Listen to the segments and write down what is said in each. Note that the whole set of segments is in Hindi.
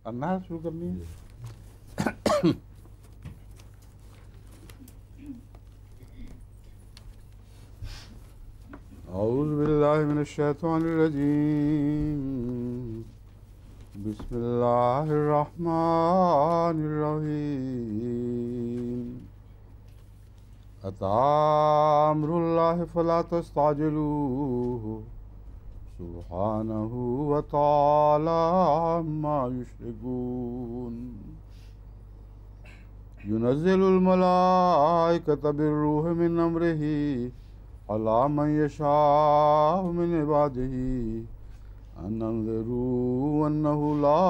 अन्ना शुरू करनी है। औज़ु बिल्लाहि मिनश शैतानिर रजीम। बिस्मिल्लाहिर रहमानिर रहीम। अता अम्रुल्लाहि फला तस्ताजिलूहु सुब्हानहु व तआला अम्मा युश्रिकून। युनज़्ज़िलुल मलाइकता बिर्रूहि मिन अम्रिही अला मन यशाअ मिन इबादिही अन अंज़िरू अन्नहु ला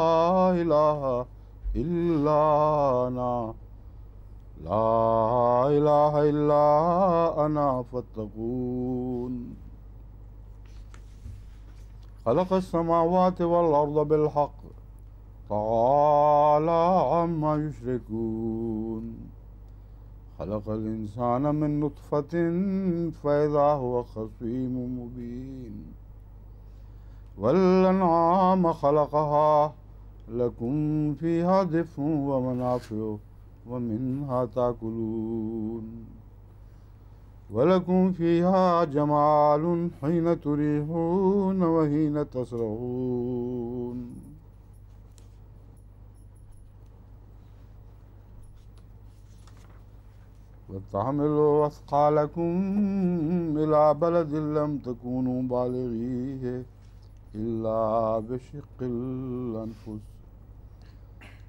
इलाहा इल्ला अना फत्तकून। खलक़स समावाति वल अर्ज़ बिल हक़्क़ तआला अम्मा युश्रिकून। खलक़ल इंसान मिन नुत्फ़तिन फ़इज़ा हुवा ख़सीमुम मुबीन। वल अनआम खलक़हा लकुम फ़ीहा दिफ़्उन व मनाफ़िउ व मिन्हा ताकुलून। वलकुम फ़ीहा जमालुनहीन तुरीहून व हीन तसरहून। वतहमिलु अस्क़ालकुम इला बलदिन लम तकूनू बालिग़ीहि इल्ला बिशिक़्क़िल अनफ़ुस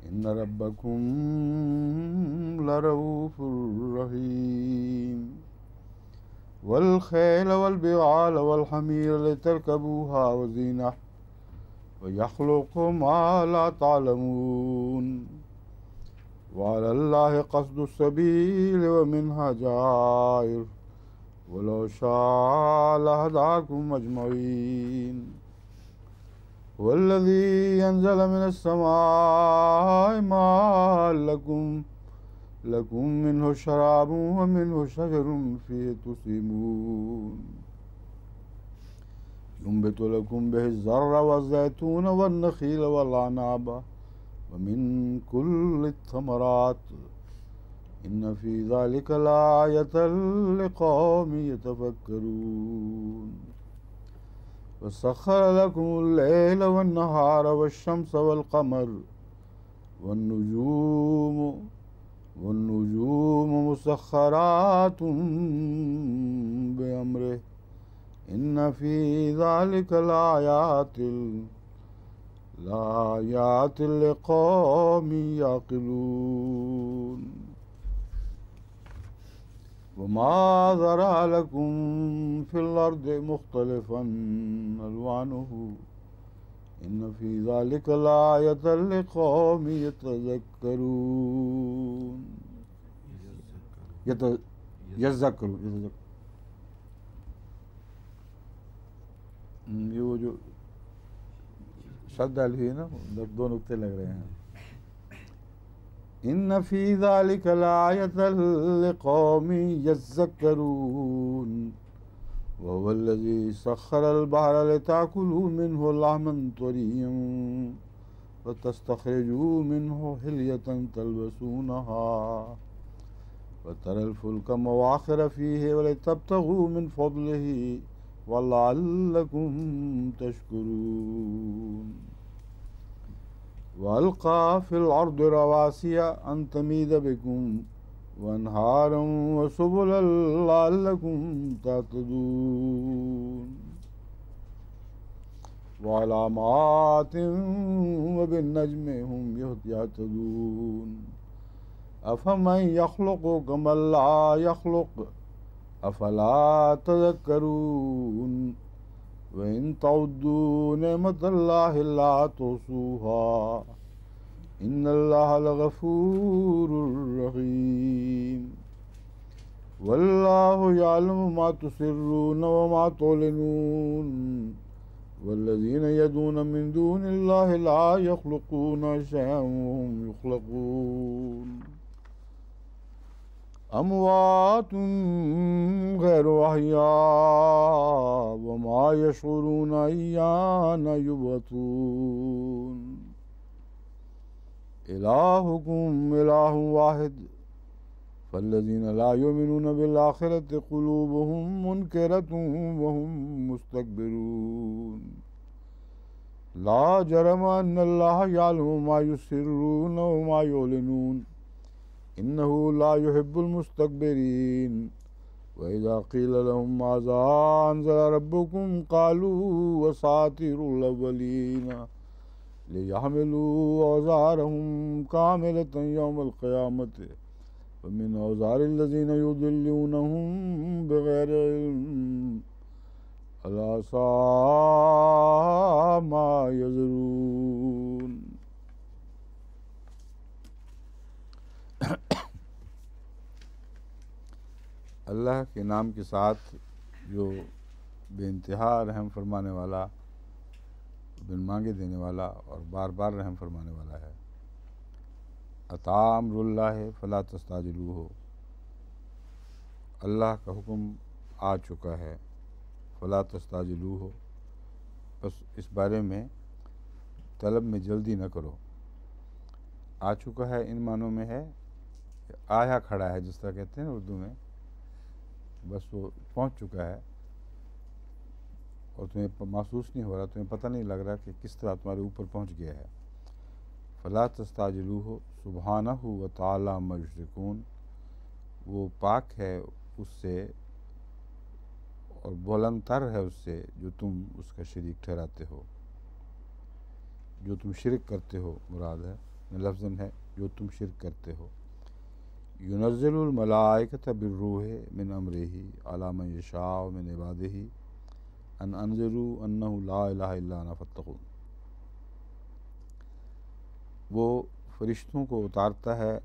इन्न रब्बकुम लरऊफ़ुर रहीम। वल खैल वल बिगाल वल हमीर लितरकबूहा व ज़ीनह व यख़्लुक़ु मा ला तालमून। वअलल्लाहि क़स्दुस सबील व मिन्हा जाइर वलौ शाअ लहदाकुम अजमईन। वल्लज़ी अंज़ल मिनस समाइ माअन लकुम मिन्हु शराबुन व मिन्हु शजरुन फ़ीहि तुसीमून। युंबितु लकुम बिहि ज़र्अ वज़्ज़ैतून वन्नख़ील वल अनाब व मिन कुल्लि थमरात इन्न फ़ी ज़ालिका लआयतन लिक़ौमिन यतफ़क्करून। वसख़्ख़र लकुमुल लैल वन्नहार वश्शम्स वल्क़मर वन्नुजूम मुसख़्ख़रातुन बिअम्रिहि इन्न फ़ी ज़ालिका लआयातिन लिक़ौमिन याक़िलून। वमा ज़रअ लकुम फ़िल अर्दि मुख़्तलिफ़न अल्वानुहु इन्न फ़ी ज़ालिका लआयतन लिक़ौमिन यतज़क्करून। ये वो जो शब्द डाली हुई है ना, दो नुक्ते लग रहे हैं। इन्न फ़ी ज़ालिका लआयतन लिक़ौमिन यज़्ज़क्करून। वहुवल्लज़ी सख़्ख़रल बहरा लिताकुलू मिन्हु लहमन तरिय्यन व तस्तख़रिजू मिन्हु हिल्यतन तल्बसूनहा व तरल फ़ुल्का मवाख़िर फ़ीहि व लितब्तग़ू मिन फ़ज़लिही व लअल्लकुम तशकुरून। वअल्क़ा फ़िल अर्दि रवासिय अन तमीद बिकुम वअन्हारन व सुबुलन लअल्लकुम तहतदून। वअलामातिन व बिन्नज्मि हुम यहतदून। अफ़मन यख़्लुक़ु कमन ला यख़्लुक़ु अफ़ला तज़क्करून। व इन तउद्दू निअमतल्लाहि ला तुहसूहा इन्नल्लाहा लग़फ़ूरुर रहीम। वल्लाहु यअलमु मा तुसिर्रून व मा तुअलिनून। वल्लज़ीन यदऊन मिन दूनिल्लाहि ला यख़्लुक़ून शयअन व हुम युख़्लक़ून। अमवातुन गैरु अहया व मा यशऊरून अय्याना युबअसून। इलाहुकुम इलाहुन वाहिद फल्लज़ीना ला युमिनूना बिल आखिरति क़ुलूबुहुम मुनकिरतुन व हुम मुस्तकबिरून ला जरम अन्नल्लाह यअलमु मा युसिर्रून व मा युलिनून इन्नहु ला युहिब्बुल मुस्तकबिरीन व इज़ा क़ील लहुम माज़ा अंज़ला रब्बुकुम क़ालू असातिरुल अव्वलीन लियहमिलू औज़ारहुम कामिलतन यौमल क़ियामति व मिन औज़ारिल्लज़ीना युज़िल्लूनहुम बिग़ैरि इल्म अला साअ मा यज़रून। अल्लाह के नाम के साथ जो बेइंतहा रहम फरमाने वाला, बिन मांगे देने वाला और बार बार रहम फरमाने वाला है। अता अम्रुल्लाह फला तस्ताजिलूहु, अल्लाह का हुक्म आ चुका है, फला तस्ताजिलूहु, बस इस बारे में तलब में जल्दी न करो। आ चुका है इन मानों में है आया खड़ा है, जिस तरह कहते हैं उर्दू में, बस वो पहुंच चुका है और तुम्हें महसूस नहीं हो रहा, तुम्हें पता नहीं लग रहा कि किस तरह तुम्हारे ऊपर पहुंच गया है। फला तस्ताजिलूहु सुब्हानहु व तआला अम्मा युश्रिकून, वो पाक है उससे और बुलंदतर है उससे जो तुम उसका शरीक ठहराते हो, जो तुम शिरक करते हो, मुराद है लफ्ज़न है जो तुम शिरक करते हो। युनज़्ज़िलुल मलाइकत बिर्रूहि मिन अम्रिही अला मन यशाअ मिन इबादिही अन अनज़िरू अन्नहु ला इलाहा इल्ला अना फत्तक़ून, वो फरिश्तों को उतारता है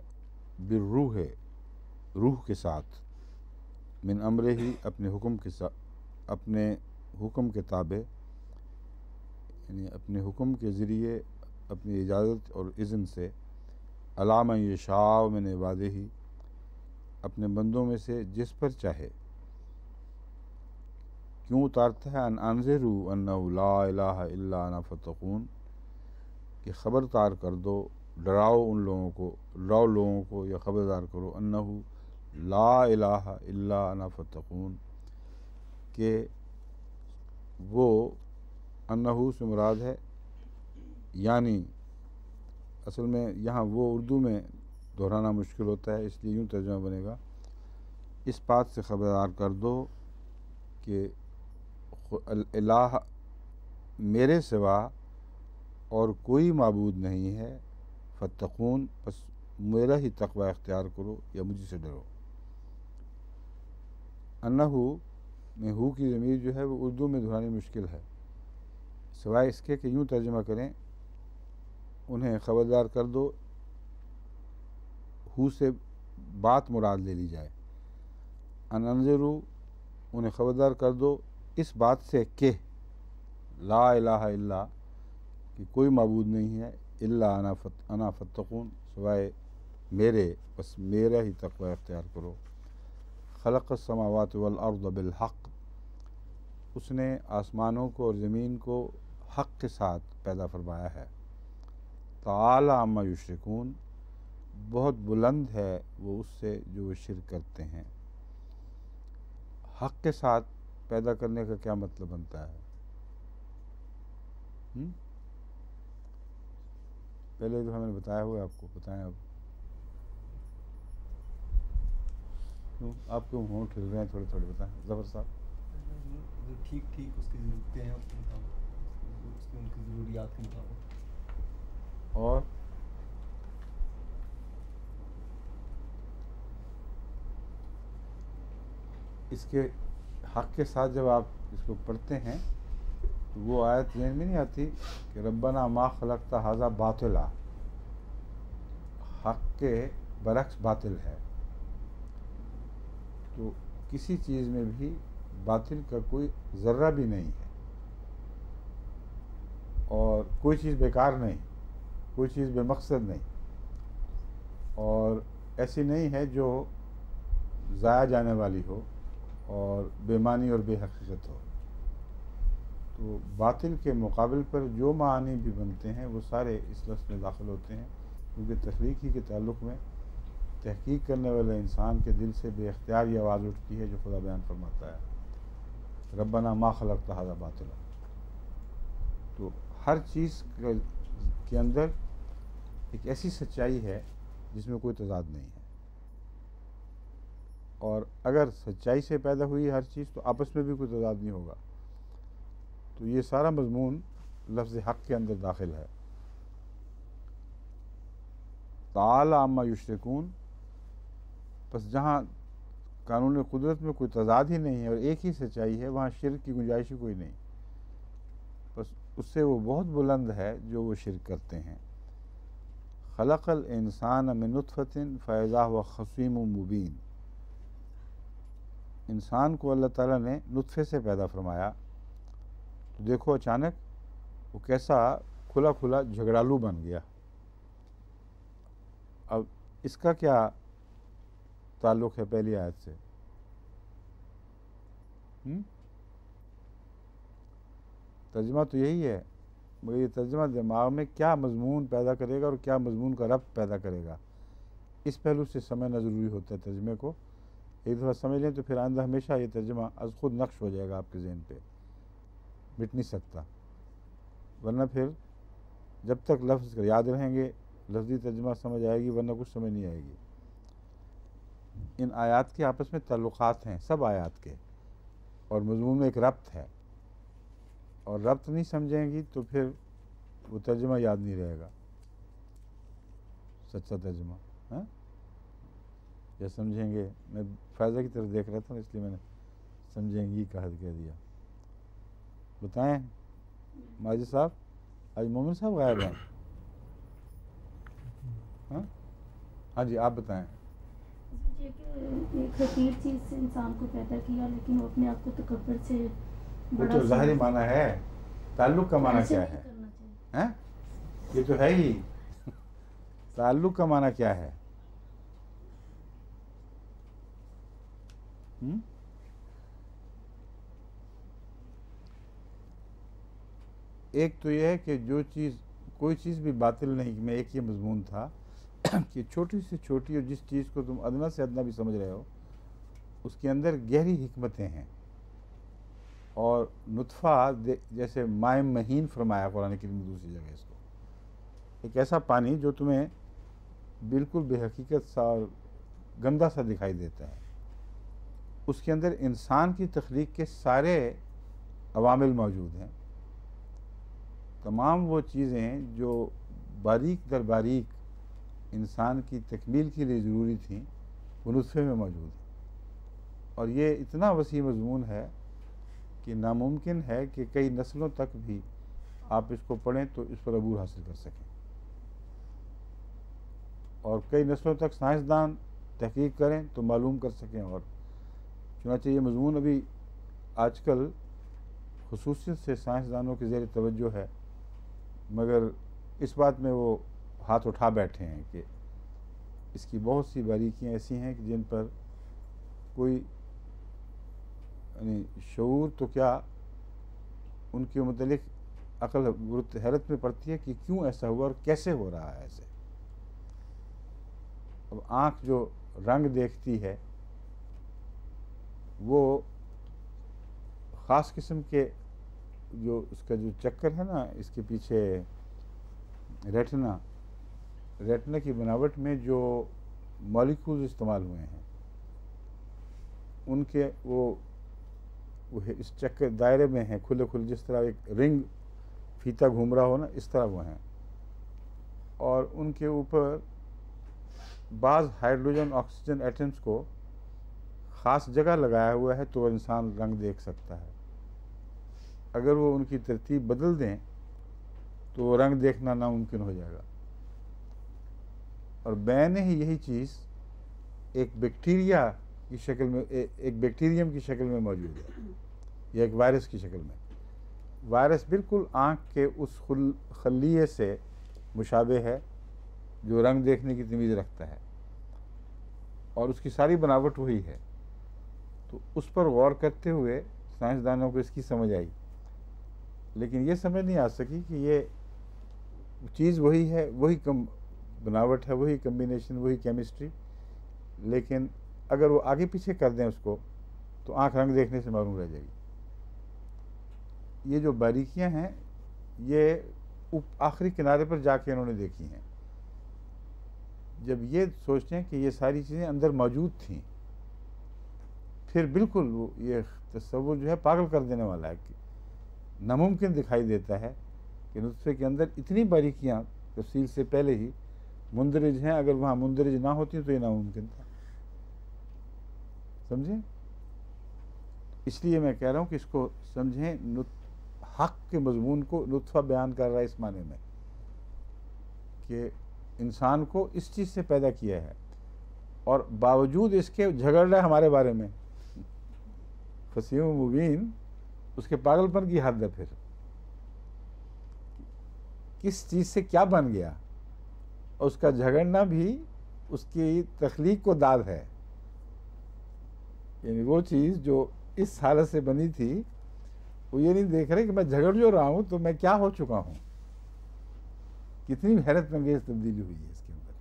बिर्रूह, रूह के साथ, मिन अम्रिही, अपने हुक्म के साथ, अपने हुक्म के ताबे, यानी अपने हुक्म के ज़रिए, अपनी इजाज़त और इज़्न से, अला मन यशाअ मिन इबादिही, अपने बंदों में से जिस पर चाहे। क्यों उतारता है? अन अनज़िरू अन्नहु ला इलाहा इल्ला अना फत्तक़ून, कि ख़बरदार कर दो, डराओ उन लोगों को, डराओ लोगों को या ख़बरदार करो, अन्नहु ला इलाहा इल्ला अना फत्तक़ून, कि वो अन्नहु से मुराद है, यानी असल में यहाँ वो उर्दू में दोहराना मुश्किल होता है, इसलिए यूँ तर्जुमा बनेगा, इस बात से ख़बरदार कर दो कि इलाह मेरे सिवा और कोई माबूद नहीं है, फत्तक़ून, बस मेरा ही तक़वा इख्तियार करो या मुझे से डरो। अन्नहु में हु की ज़मीर जो है वो उर्दू में दोहरानी मुश्किल है, सिवाय इसके कि यूँ तर्जुमा करें, उन्हें ख़बरदार कर दो, हु से बात मुराद ले ली जाए। अन अनज़िरू, उन्हें ख़बरदार कर दो इस बात से कि ला इलाहा इल्ला, कि कोई माबूद नहीं है, इल्ला अना फत्तक़ून, सिवाय मेरे, बस मेरा ही तक़वा इख्तियार करो। खलक़स समावाति वल अर्ज़ बिल हक़, उसने आसमानों को और ज़मीन को हक़ के साथ पैदा फरमाया है। तआला अम्मा युश्रिकून, बहुत बुलंद है वो उससे जो वो शिरक करते हैं। हक़ के साथ पैदा करने का क्या मतलब बनता है? पहले तो हमें बताया हुआ है, आपको बताएं अब। क्यों आप क्यों होंठ हिल रहे हैं? थोड़े थोड़े बताएं ज़फ़र साहब। जो ठीक ठीक उसकी ज़रूरतें हैं, उसके मुताबिक, उसकी उनकी ज़रूरियात के मुताबिक। और इसके हक़ के साथ जब आप इसको पढ़ते हैं तो वो आयत ज़हन में नहीं आती कि रब्बना मा खलक़ता हाज़ा बातिला, हक़ के बरक्स बातिल है। तो किसी चीज़ में भी बातिल का कोई ज़र्रा भी नहीं है और कोई चीज़ बेकार नहीं, कोई चीज़ बेमकसद नहीं, और ऐसी नहीं है जो ज़ाया जाने वाली हो और बेमानी और बेहकीकत हो। तो बातिल के मुकाबिल पर जो मानी भी बनते हैं वो सारे इस लफ्ज़ में दाखिल होते हैं क्योंकि तख्लीक ही के ताल्लुक़ में तहकीक करने वाले इंसान के दिल से बेख्तियार ये आवाज़ उठती है जो खुदा बयान फरमाता है, रब्बना मा खलक़्ता हाज़ा बातिला। तो हर चीज़ के अंदर एक ऐसी सच्चाई है जिसमें कोई तज़ाद नहीं है, और अगर सच्चाई से पैदा हुई हर चीज़ तो आपस में भी कोई तज़ाद नहीं होगा। तो ये सारा मज़मून लफ्ज़ हक़ के अंदर दाखिल है। ताला अम्मा युश्रिकून, बस जहाँ कानून कुदरत में कोई तज़ाद ही नहीं है और एक ही सच्चाई है, वहाँ शिर्क की गुंजाइश ही कोई नहीं। बस उससे वो बहुत बुलंद है जो वो शिर्क करते हैं। खलक़ल इंसान मिन नुत्फ़तिन फ़इज़ा हुवा ख़सीमुम मुबीन। इंसान को अल्लाह ताला ने नुत्फ़े से पैदा फरमाया, तो देखो अचानक वो कैसा खुला खुला झगड़ालू बन गया। अब इसका क्या ताल्लुक़ है पहली आयत से? तर्जुमा तो यही है, मगर ये तर्जुमा दिमाग में क्या मजमून पैदा करेगा और क्या मजमून का रब्त पैदा करेगा, इस पहलू से समझना ज़रूरी होता है तर्जुमे को। एक दफ़ा समझ लें तो फिर आइंदा हमेशा ये तर्जुमा अज़ खुद नक्श हो जाएगा आपके ज़हन पे, मिट नहीं सकता। वरना फिर जब तक लफ्ज़ याद रहेंगे लफ्ज़ी तर्जुमा समझ आएगी, वरना कुछ समझ नहीं आएगी। इन आयात के आपस में ताल्लुक़ात हैं सब आयात के, और मज़मून में एक रब्त है, और रब्त नहीं समझेंगी तो फिर वो तर्जुमा याद नहीं रहेगा, सच्चा तर्जुमा है। या समझेंगे, मैं फ़ायदा की तरफ देख रहा था इसलिए मैंने समझेंगी कह दिया। बताएं माजिद साहब, आज मोमिन साहब गायब हैं। हाँ जी, आप बताएं। एक हकीर चीज़ से इंसान को पैदा किया, लेकिन वो अपने आप को तकब्बुर से वो तो ज़ाहिरी माना है, ताल्लुक़ का माना क्या है? हैं? ये तो है ही। ताल्लुक़ का माना क्या है? एक तो यह है कि जो चीज़ कोई चीज़ भी बातिल नहीं, में एक ये मजमून था कि छोटी से छोटी और जिस चीज़ को तुम अदना से अदना भी समझ रहे हो उसके अंदर गहरी हिकमतें हैं। और नुत्फ़ा जैसे माय महीन फरमाया कुरान की दूसरी जगह इसको, एक ऐसा पानी जो तुम्हें बिल्कुल बेहकीकत सा और गंदा सा दिखाई देता है, उसके अंदर इंसान की तख्लीक के सारे अवामिल मौजूद हैं। तमाम वो चीज़ें जो बारीक दर बारीक इंसान की तकमील के लिए ज़रूरी थी वो नुत्फ़े में मौजूद है। और ये इतना वसी मज़मून है कि नामुमकिन है कि कई नस्लों तक भी आप इसको पढ़ें तो इस पर अबूर हासिल कर सकें, और कई नस्लों तक साइंसदान तहकीक करें तो मालूम कर सकें। और चुनांचे ये मज़मून अभी आजकल खुसूसियत से साइंसदानों की ज़ेर तवज्जो है, मगर इस बात में वो हाथ उठा बैठे हैं कि इसकी बहुत सी बारीकियाँ ऐसी हैं कि जिन पर कोई यानी शऊर तो क्या, उनके मुतलिक अक़ल हैरत में पड़ती है कि क्यों ऐसा हुआ और कैसे हो रहा है ऐसे। अब आँख जो रंग देखती है वो ख़ास किस्म के जो उसका जो चक्कर है ना, इसके पीछे रेटिना की बनावट में जो मॉलिक्यूल्स इस्तेमाल हुए हैं उनके वो इस चक्कर दायरे में हैं, खुले खुले, जिस तरह एक रिंग फीता घूम रहा हो ना, इस तरह वो हैं। और उनके ऊपर बाज़ हाइड्रोजन ऑक्सीजन एटम्स को ख़ास जगह लगाया हुआ है तो इंसान रंग देख सकता है। अगर वो उनकी तरतीब बदल दें तो रंग देखना नामुमकिन हो जाएगा। और बैन ही यही चीज़ एक बैक्टीरिया की शक्ल में, एक बैक्टीरियम की शक्ल में मौजूद है, या एक वायरस की शक्ल में। वायरस बिल्कुल आँख के उस खलिये से मुशाबे है जो रंग देखने की तमीज़ रखता है, और उसकी सारी बनावट वही है। तो उस पर गौर करते हुए साइंसदानों को इसकी समझ आई, लेकिन ये समझ नहीं आ सकी कि ये चीज़ वही है, वही बनावट है, वही कम्बिनेशन, वही केमिस्ट्री, लेकिन अगर वो आगे पीछे कर दें उसको तो आंख रंग देखने से मालूम रह जाएगी। ये जो बारीकियां हैं ये आखिरी किनारे पर जाके इन्होंने देखी हैं। जब ये सोचते हैं कि ये सारी चीज़ें अंदर मौजूद थीं, फिर बिल्कुल वो ये तस्वुर जो है पागल कर देने वाला है कि नामुमकिन दिखाई देता है कि नुत्फ़े के अंदर इतनी बारीकियां तफसील से पहले ही मुंदरज हैं। अगर वहाँ मुंदरज ना होती तो ये नामुमकिन था। समझें? इसलिए मैं कह रहा हूँ कि इसको समझें, हक़ के मज़मून को नुत्फ़ा बयान कर रहा है इस माने में कि इंसान को इस चीज़ से पैदा किया है और बावजूद इसके झगड़ रहा है हमारे बारे में। फसीह मुबीन उसके पागलपन की हद है। फिर किस चीज़ से क्या बन गया और उसका झगड़ना भी उसकी तख्लीक को दाद है। यानी वो चीज़ जो इस हालत से बनी थी, वो ये नहीं देख रहे कि मैं झगड़ जो रहा हूँ तो मैं क्या हो चुका हूँ। कितनी हैरत अंगेज तब्दीली हुई है इसके अंदर।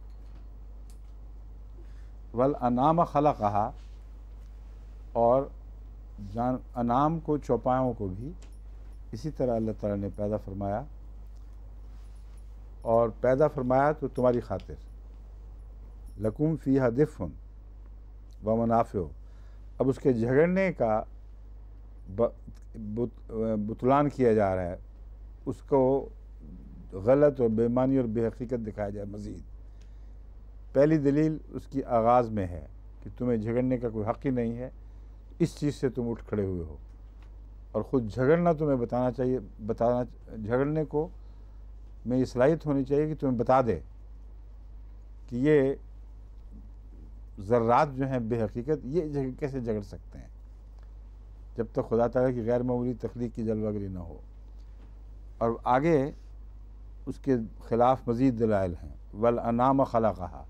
वल अनाम खलक़हा, और जान अनाम को, चौपायों को भी इसी तरह अल्लाह ताला ने पैदा फरमाया, और पैदा फरमाया तो तुम्हारी खातिर। लकुम फ़ीहा दिफ़्फ़ुन व मनाफ़िउ, अब उसके झगड़ने का बुतलान किया जा रहा है, उसको गलत और बेमानी और बेहकीकत दिखाया जाए मज़ीद। पहली दलील उसकी आगाज़ में है कि तुम्हें झगड़ने का कोई हक़ ही नहीं है, इस चीज़ से तुम उठ खड़े हुए हो, और ख़ुद झगड़ना तुम्हें बताना चाहिए, झगड़ने को में ये सलाहियत होनी चाहिए कि तुम्हें बता दे कि ये ज़र्रात जो हैं बेहकीकत, ये कैसे झगड़ सकते हैं जब तक खुदा ताला की गैर मामूली तख्लीक की जलवागरी ना हो। और आगे उसके ख़िलाफ़ मज़ीद दलाइल हैं। वल अनाम खलक़हा,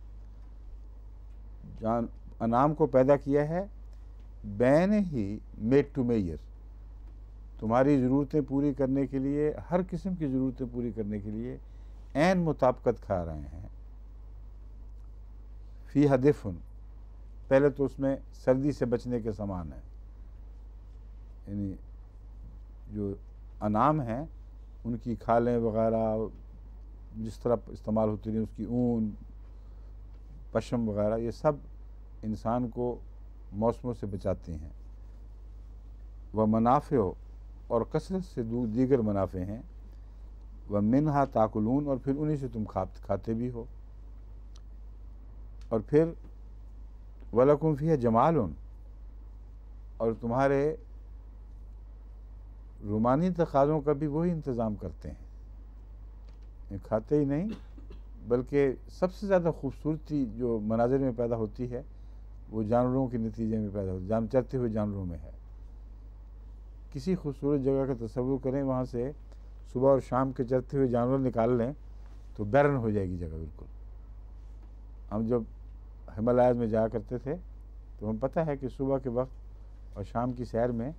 जान अनाम को पैदा किया है बैन ही मेड टू मेयर, तुम्हारी ज़रूरतें पूरी करने के लिए, हर किस्म की ज़रूरतें पूरी करने के लिए ऐन मुताबिकत खा रहे हैं। फ़ीहा दिफ़्फ़ुन, पहले तो उसमें सर्दी से बचने के समान है, यानी जो अनाम हैं उनकी खालें वग़ैरह जिस तरह इस्तेमाल होती रही, उसकी ऊन, पशम वग़ैरह, ये सब इंसान को मौसमों से बचाती हैं। वह मनाफ़े, और कसरत से दीगर मुनाफ़े हैं। वह मिनहा ताकुलून, और फिर उन्हीं से तुम खाते भी हो। और फिर वलकुम फ़ीहा जमालुन, और तुम्हारे रूमानी तकाज़ों का भी वही इंतज़ाम करते हैं। खाते ही नहीं बल्कि सबसे ज़्यादा खूबसूरती जो मनाज़िर में पैदा होती है वो जानवरों के नतीजे में पैदा होती है, चरते हुए जानवरों में है। किसी खूबसूरत जगह का तसव्वुर करें, वहाँ से सुबह और शाम के चरते हुए जानवर निकाल लें तो बैरन हो जाएगी जगह बिल्कुल। हम जब हिमालयाज़ में जाया करते थे तो हम पता है कि सुबह के वक्त और शाम की सैर में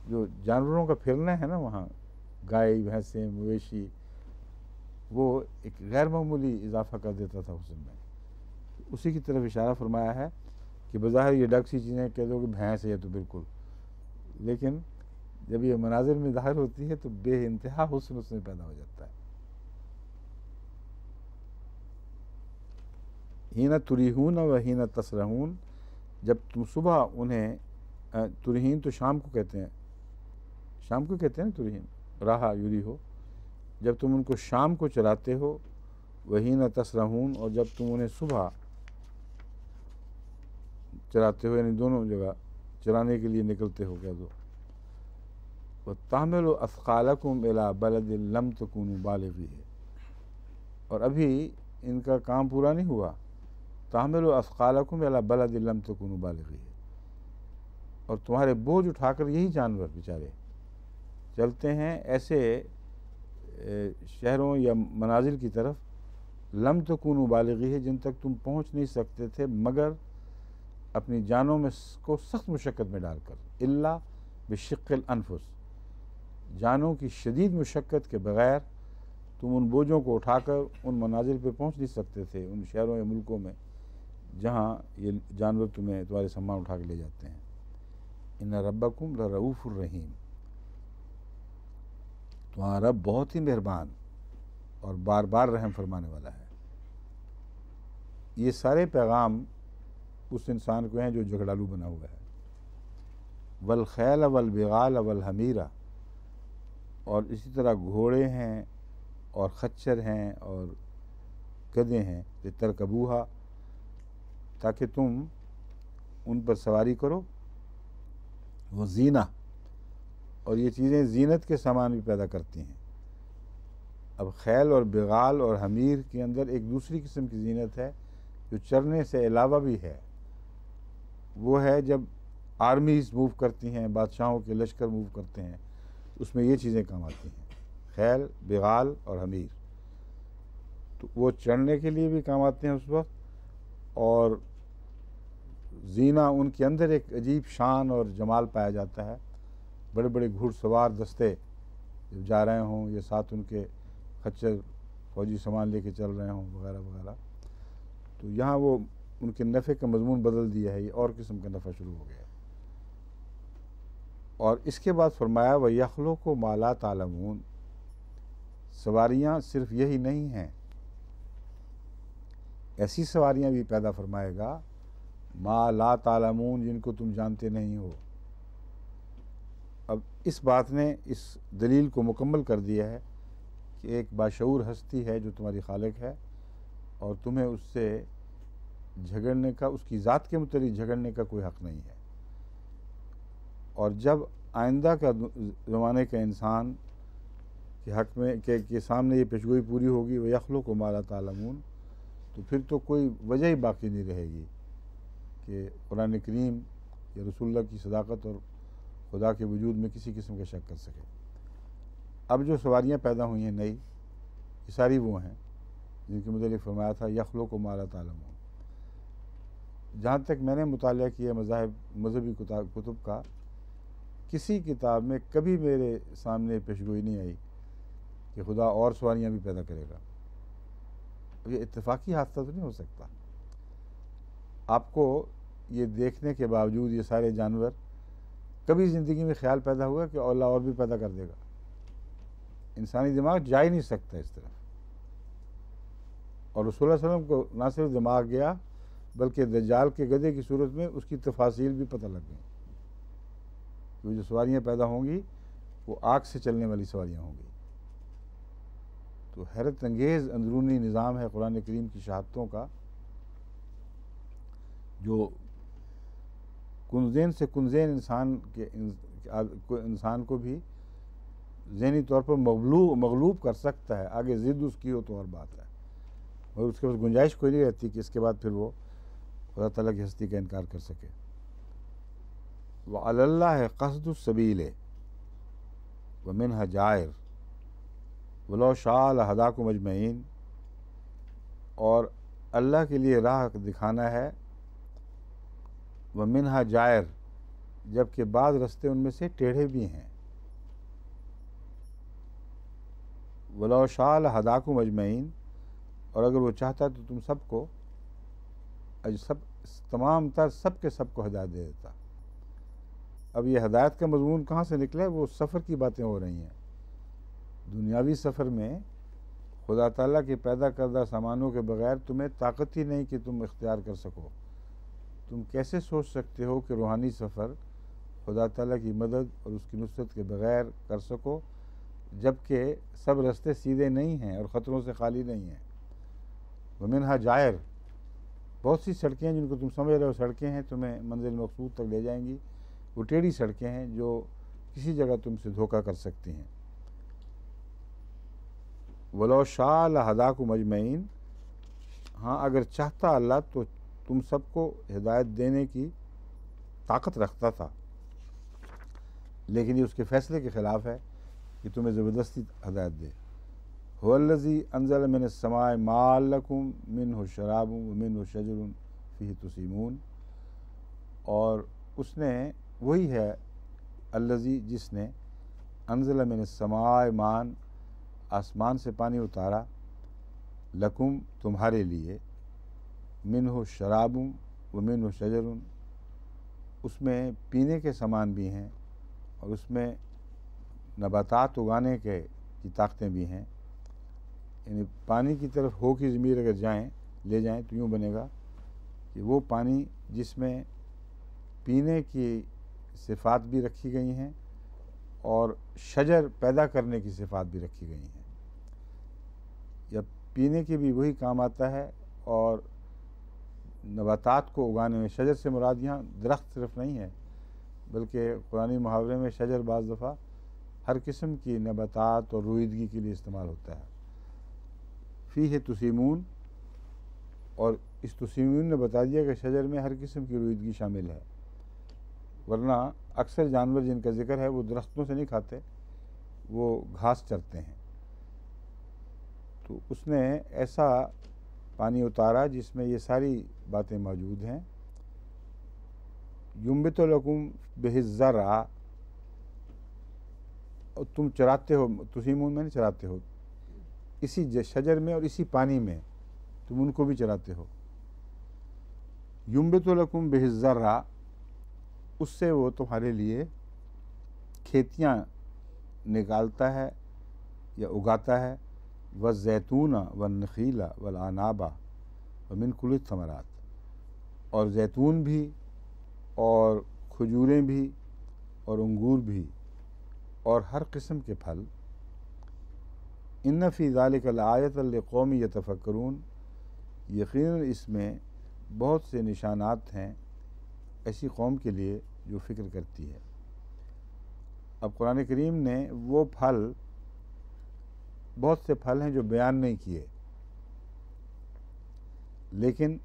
जो जानवरों का फिरना है ना, वहाँ गाय, भैंसें, मवेशी, वो एक गैर मामूली इजाफा कर देता था हुस्न में। उसी की तरफ इशारा फरमाया है कि बज़ाहिर ये डक सी चीज़ें कह दो कि भैंस है तो बिल्कुल, लेकिन जब ये मनाजिर में ज़ाहिर होती है तो बेइंतहा हुस्न उसमें पैदा हो जाता है। हीना तुरीहून व हीना तसरहून, जब तुम सुबह उन्हें, तुरहीन तो शाम को कहते हैं, शाम को कहते हैं तुरहीन, राहा यूरी हो, जब तुम उनको शाम को चराते हो। वही न तसरहून, और जब तुम उन्हें सुबह चराते हो, यानी दोनों जगह चराने के लिए निकलते हो कह दो। व तामिलु अस्क़ालकुम इला बलदिन लम तकूनु बालिग़ीह, और अभी इनका काम पूरा नहीं हुआ। तामिलु अस्क़ालकुम इला बलदिन लम तकूनु बालिग़ीह, और तुम्हारे बोझ उठाकर यही जानवर बेचारे चलते हैं ऐसे शहरों या मनाजिल की तरफ, लम तकूनु बालिग़ीह, जिन तक तुम पहुँच नहीं सकते थे मगर अपनी जानों में को सख्त मुशक्क़त में डालकर। इल्ला बिशिक़्क़िल अनफुस, जानों की शदीद मुशक्क़त के बग़ैर तुम उन बोझों को उठाकर उन मनाजिल पे पहुंच नहीं सकते थे, उन शहरों या मुल्कों में जहाँ ये जानवर तुम्हारे सामान उठा के ले जाते हैं। इन्ना रब्बकुम लरऊफुर रहीम, तुम्हारा रब बहुत ही मेहरबान और बार बार रहम फरमाने वाला है। ये सारे पैगाम उस इंसान को हैं जो झगड़ालू बना हुआ है। वल खैल वल बिगाल वल हमीरा, और इसी तरह घोड़े हैं और खच्चर हैं और गधे हैं, ये तरकबूहा, ताकि तुम उन पर सवारी करो। वो जीना, और ये चीज़ें जीनत के सामान भी पैदा करती हैं। अब खैल और बिगाल और हमीर के अंदर एक दूसरी किस्म की जीनत है जो चरने से अलावा भी है। वो है जब आर्मीज़ मूव करती हैं, बादशाहों के लश्कर मूव करते हैं, उसमें ये चीज़ें काम आती हैं, खैल बिगाल और हमीर। तो वो चढ़ने के लिए भी काम आते हैं उस वक्त, और जीना उनके अंदर एक अजीब शान और जमाल पाया जाता है। बड़े बड़े घुड़सवार दस्ते जब जा रहे हों, या साथ उनके खच्चर फौजी सामान लेके चल रहे हों वगैरह वगैरह, तो यहाँ वो उनके नफ़े का मजमून बदल दिया है, ये और किस्म का नफ़ा शुरू हो गया है। और इसके बाद फरमाया व यखलुक़ु मा ला तालमून, सवारियाँ सिर्फ यही नहीं हैं, ऐसी सवारियाँ भी पैदा फरमाएगा मा ला तालमून, जिनको तुम जानते नहीं हो। अब इस बात ने इस दलील को मुकम्मल कर दिया है कि एक बाशऊर हस्ती है जो तुम्हारी खालिक है, और तुम्हें उससे झगड़ने का, उसकी ज़ात के मुतल्लिक़ झगड़ने का कोई हक़ नहीं है। और जब आइंदा का ज़माने का इंसान के हक़ में के सामने ये पेशगोई पूरी होगी, वह यखलुक़ु मा ला तालमून, तो फिर तो कोई वजह ही बाकी नहीं रहेगी कि कुरान करीम या रसूलुल्लाह की सदाकत और खुदा के वजूद में किसी किस्म का शक कर सके। अब जो सवारियाँ पैदा हुई हैं नई, ये सारी वो हैं जिनके मुतालिक फरमाया था यखलुक़ु मा ला तालमून। जहाँ तक मैंने मुतालिया किया मज़हबी कुतुब का, किसी किताब में कभी मेरे सामने पेशगोई नहीं आई कि खुदा और सवारियाँ भी पैदा करेगा। ये इत्तेफाकी हादसा तो नहीं हो सकता। आपको ये देखने के बावजूद ये सारे जानवर, कभी ज़िंदगी में ख्याल पैदा हुआ कि अल्लाह और भी पैदा कर देगा? इंसानी दिमाग जा ही नहीं सकता इस तरफ। और रसूल सल्लल्लाहु अलैहि वसल्लम को ना सिर्फ दिमाग गया, बल्कि दज्जाल के गधे की सूरत में उसकी तफासील भी पता लग गई। तो जो सवारियाँ पैदा होंगी वो आग से चलने वाली सवारियाँ होंगी। तो हैरत अंगेज़ अंदरूनी निज़ाम है कुरान करीम की शहादतों का, जो कुंज़ेन से कुंज़ेन इंसान को भी ज़हनी तौर पर मगलूब कर सकता है। आगे ज़िद उसकी हो तो और बात है, और उसके पास गुंजाइश कोई नहीं रहती कि इसके बाद फिर वो खुदा ताला की हस्ती का इनकार कर सके। व अलल्लाह क़स्दुस सबील व मिनहा जाइर वलो शाअ लहदाकुम अजमईन, और अल्लाह के लिए राह दिखाना है, व मिनहा जायर, जबकि बाद रास्ते उनमें से टेढ़े भी हैं। वलो शाअ लहदाकुम अजमईन, और अगर वो चाहता तो तुम सबको, सब तमाम तर सब के सब को हिदायत दे देता। अब ये हिदायत का मजमून कहाँ से निकला है? वो सफ़र की बातें हो रही हैं। दुनियावी सफ़र में खुदा ताला के पैदा करदा सामानों के बग़ैर तुम्हें ताकत ही नहीं कि तुम इख्तियार कर सको। तुम कैसे सोच सकते हो कि रूहानी सफ़र खुदा ताला की मदद और उसकी नुसरत के बग़ैर कर सको, जबकि सब रास्ते सीधे नहीं हैं और ख़तरों से खाली नहीं हैं। वमिनहा जायर, बहुत सी सड़कें हैं जिनको तुम समझ रहे हो सड़कें हैं, तुम्हें मंजिल मकसूद तक ले जाएंगी, वो टेढ़ी सड़कें हैं जो किसी जगह तुमसे धोखा कर सकती हैं। वलो शाअ लहदाकुम अजमईन, हाँ अगर चाहता अल्लाह तो तुम सबको हिदायत देने की ताकत रखता था, लेकिन ये उसके फ़ैसले के ख़िलाफ़ है कि तुम्हें ज़बरदस्ती हिदायत दे। हुवल्लज़ी अंज़ल मिनस समाए मा लकुम मिन्हु शराबुन व मिन्हु शजरुन फ़ीहि तुसीमून, और उसने वही है अल्लज़ी जिसने अंज़ल मिनस समाए मान, आसमान से पानी उतारा, लकुम तुम्हारे लिए, मिन्हु शराबुम व मिन्हु शजरुन, उसमें पीने के सामान भी हैं और उसमें नबातात उगाने के की ताकतें भी हैं। यानी पानी की तरफ हो की ज़मीर अगर जाएं, ले जाएं तो यूँ बनेगा कि वो पानी जिसमें पीने की सिफ़ात भी रखी गई हैं और शजर पैदा करने की सिफ़ात भी रखी गई हैं। या पीने के भी वही काम आता है और नबातात को उगाने में शजर से मुराद यहाँ दरख्त सिर्फ नहीं है, बल्कि कुरानी मुहावरे में शजर बाज़ दफ़ा हर किस्म की नबातात और रोईदगी के लिए इस्तेमाल होता है। फ़ीह तुसीमून, और इस तुसीमून ने बता दिया कि शजर में हर किस्म की रोईदगी शामिल है, वरना अक्सर जानवर जिनका जिक्र है वो दरख्तों से नहीं खाते, वो घास चरते हैं। तो उसने ऐसा पानी उतारा जिसमें ये सारी बातें मौजूद हैं। युम्बितु लकुम बिहिज़्ज़रा, और तुम चराते हो, तुसीमून में नहीं चराते हो, इसी शजर में और इसी पानी में तुम उनको भी चराते हो। युम्बितु लकुम बिहिज़्ज़रा, उससे वो तुम्हारे लिए खेतियाँ निकालता है या उगाता है। व ज़ैतूना व नखीला व अनाबा व मिन कुल्लि थमरात, और जैतून भी और खजूरें भी और अंगूर भी और हर किस्म के फल। इन्न फ़ी ज़ालिका लआयतन लिक़ौमिन यतफ़क्करून, यकीनन इसमें बहुत से निशानात हैं ऐसी कौम के लिए जो फ़िक्र करती है। अब कुरान करीम ने वो फल, बहुत से फल हैं जो बयान नहीं किए, लेकिन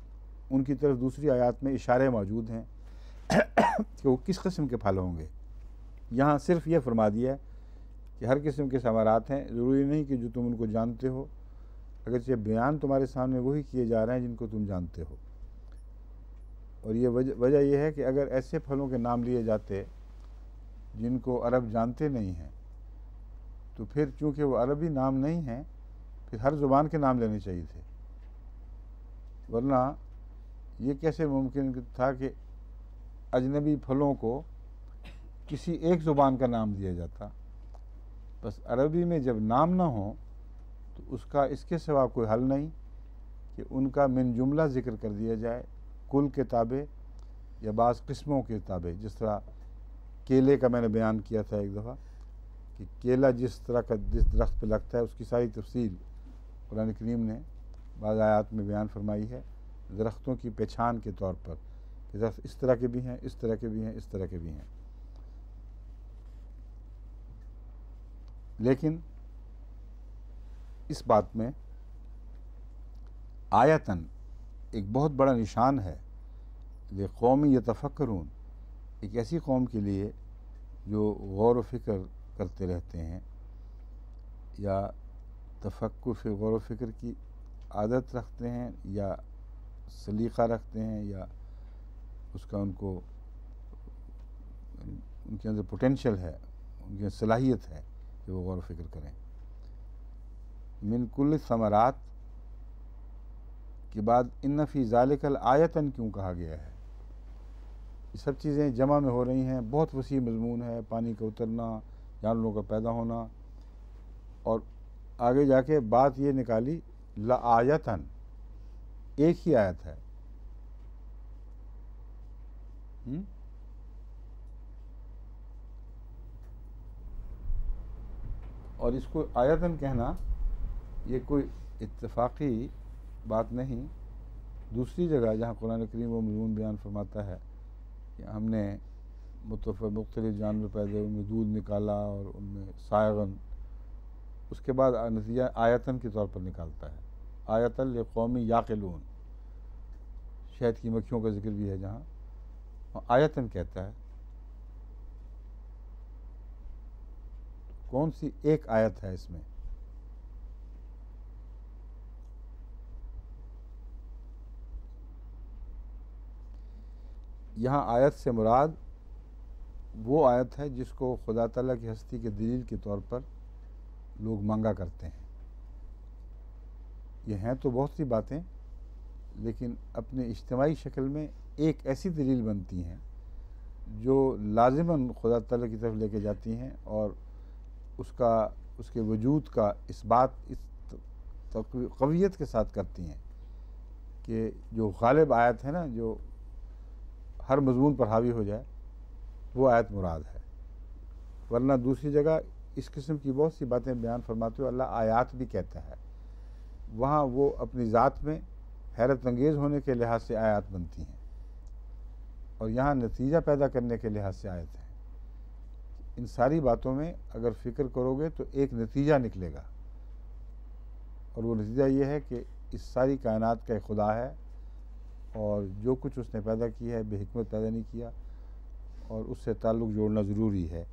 उनकी तरफ दूसरी आयत में इशारे मौजूद हैं कि वो किस किस्म के फल होंगे। यहाँ सिर्फ ये फरमा दिया कि हर किस्म के समारात हैं, ज़रूरी नहीं कि जो तुम उनको जानते हो, अगरचे बयान तुम्हारे सामने वही किए जा रहे हैं जिनको तुम जानते हो। और ये वजह यह है कि अगर ऐसे फलों के नाम लिए जाते जिनको अरब जानते नहीं हैं, तो फिर चूँकि वो अरबी नाम नहीं हैं, फिर हर ज़ुबान के नाम लेने चाहिए थे, वरना ये कैसे मुमकिन था कि अजनबी फलों को किसी एक ज़ुबान का नाम दिया जाता। बस अरबी में जब नाम ना हो तो उसका इसके सिवा कोई हल नहीं कि उनका मिन जुमला ज़िक्र कर दिया जाए, कुल के ताबे या बाज़ किस्मों के ताबे। जिस तरह केले का मैंने बयान किया था एक दफ़ा कि केला जिस दरख्त पे लगता है उसकी सारी तफसील कुरान करीम ने बाज़ आयात में बयान फरमाई है, दरख्तों की पहचान के तौर पर कि दरख्त इस तरह के भी हैं, इस तरह के भी हैं, इस तरह के भी हैं। लेकिन इस बात में आयतन एक बहुत बड़ा निशान है, ये कौमी यतफ़क्करून, एक ऐसी कौम के लिए जो गौर व फ़िक्र करते रहते हैं या तफक्कुर से गौर व फ़िक्र की आदत रखते हैं या सलीक़ा रखते हैं या उसका उनको उनके अंदर पोटेंशियल है, उनकी सलाहियत है कि वो गौर व फ़िक्र करें। मिन कुल्लि समरात के बाद इन्न फ़ी ज़ालिकल आयतन क्यों कहा गया है? ये सब चीज़ें जमा में हो रही हैं, बहुत वसी मज़मून है, पानी का उतरना, जानवरों का पैदा होना, और आगे जाके बात ये निकाली लआयतन, एक ही आयत है। और इसको आयतन कहना ये कोई इत्तफाक़ी बात नहीं। दूसरी जगह जहाँ कुरान करीम वो मज़मून बयान फरमाता है कि हमने मुख्तलिफ़ जानवर पैदा हुए, उनमें दूध निकाला और उनमें सायगन, उसके बाद नतीजा आयतन के तौर पर निकालता है, आयतन लिक़ौमी याक़िलून। शहद की मक्खियों का जिक्र भी है जहाँ आयतन कहता है। कौन सी एक आयत है इसमें? यहाँ आयत से मुराद वो आयत है जिसको खुदा ताला की हस्ती के दलील के तौर पर लोग मांगा करते हैं। ये हैं तो बहुत सी बातें, लेकिन अपने इज्तिमाई शक्ल में एक ऐसी दलील बनती हैं जो लाजिमन खुदा ताला की तरफ लेके जाती हैं और उसके वजूद का इस बात इस कवियत के साथ करती हैं कि जो गालिब आयत है ना, जो हर मजमून पर हावी हो जाए, वो आयत मुराद है। वरना दूसरी जगह इस किस्म की बहुत सी बातें बयान फरमाते हुए अल्लाह आयात भी कहता है, वहाँ वो अपनी ज़ात में हैरत अंगेज़ होने के लिहाज से आयत बनती हैं और यहाँ नतीजा पैदा करने के लिहाज से आयत है। इन सारी बातों में अगर फ़िक्र करोगे तो एक नतीजा निकलेगा, और वो नतीजा ये है कि इस सारी कायनात का एक खुदा है और जो कुछ उसने पैदा किया है बेहिकमत पैदा नहीं किया, और उससे ताल्लुक़ जोड़ना ज़रूरी है।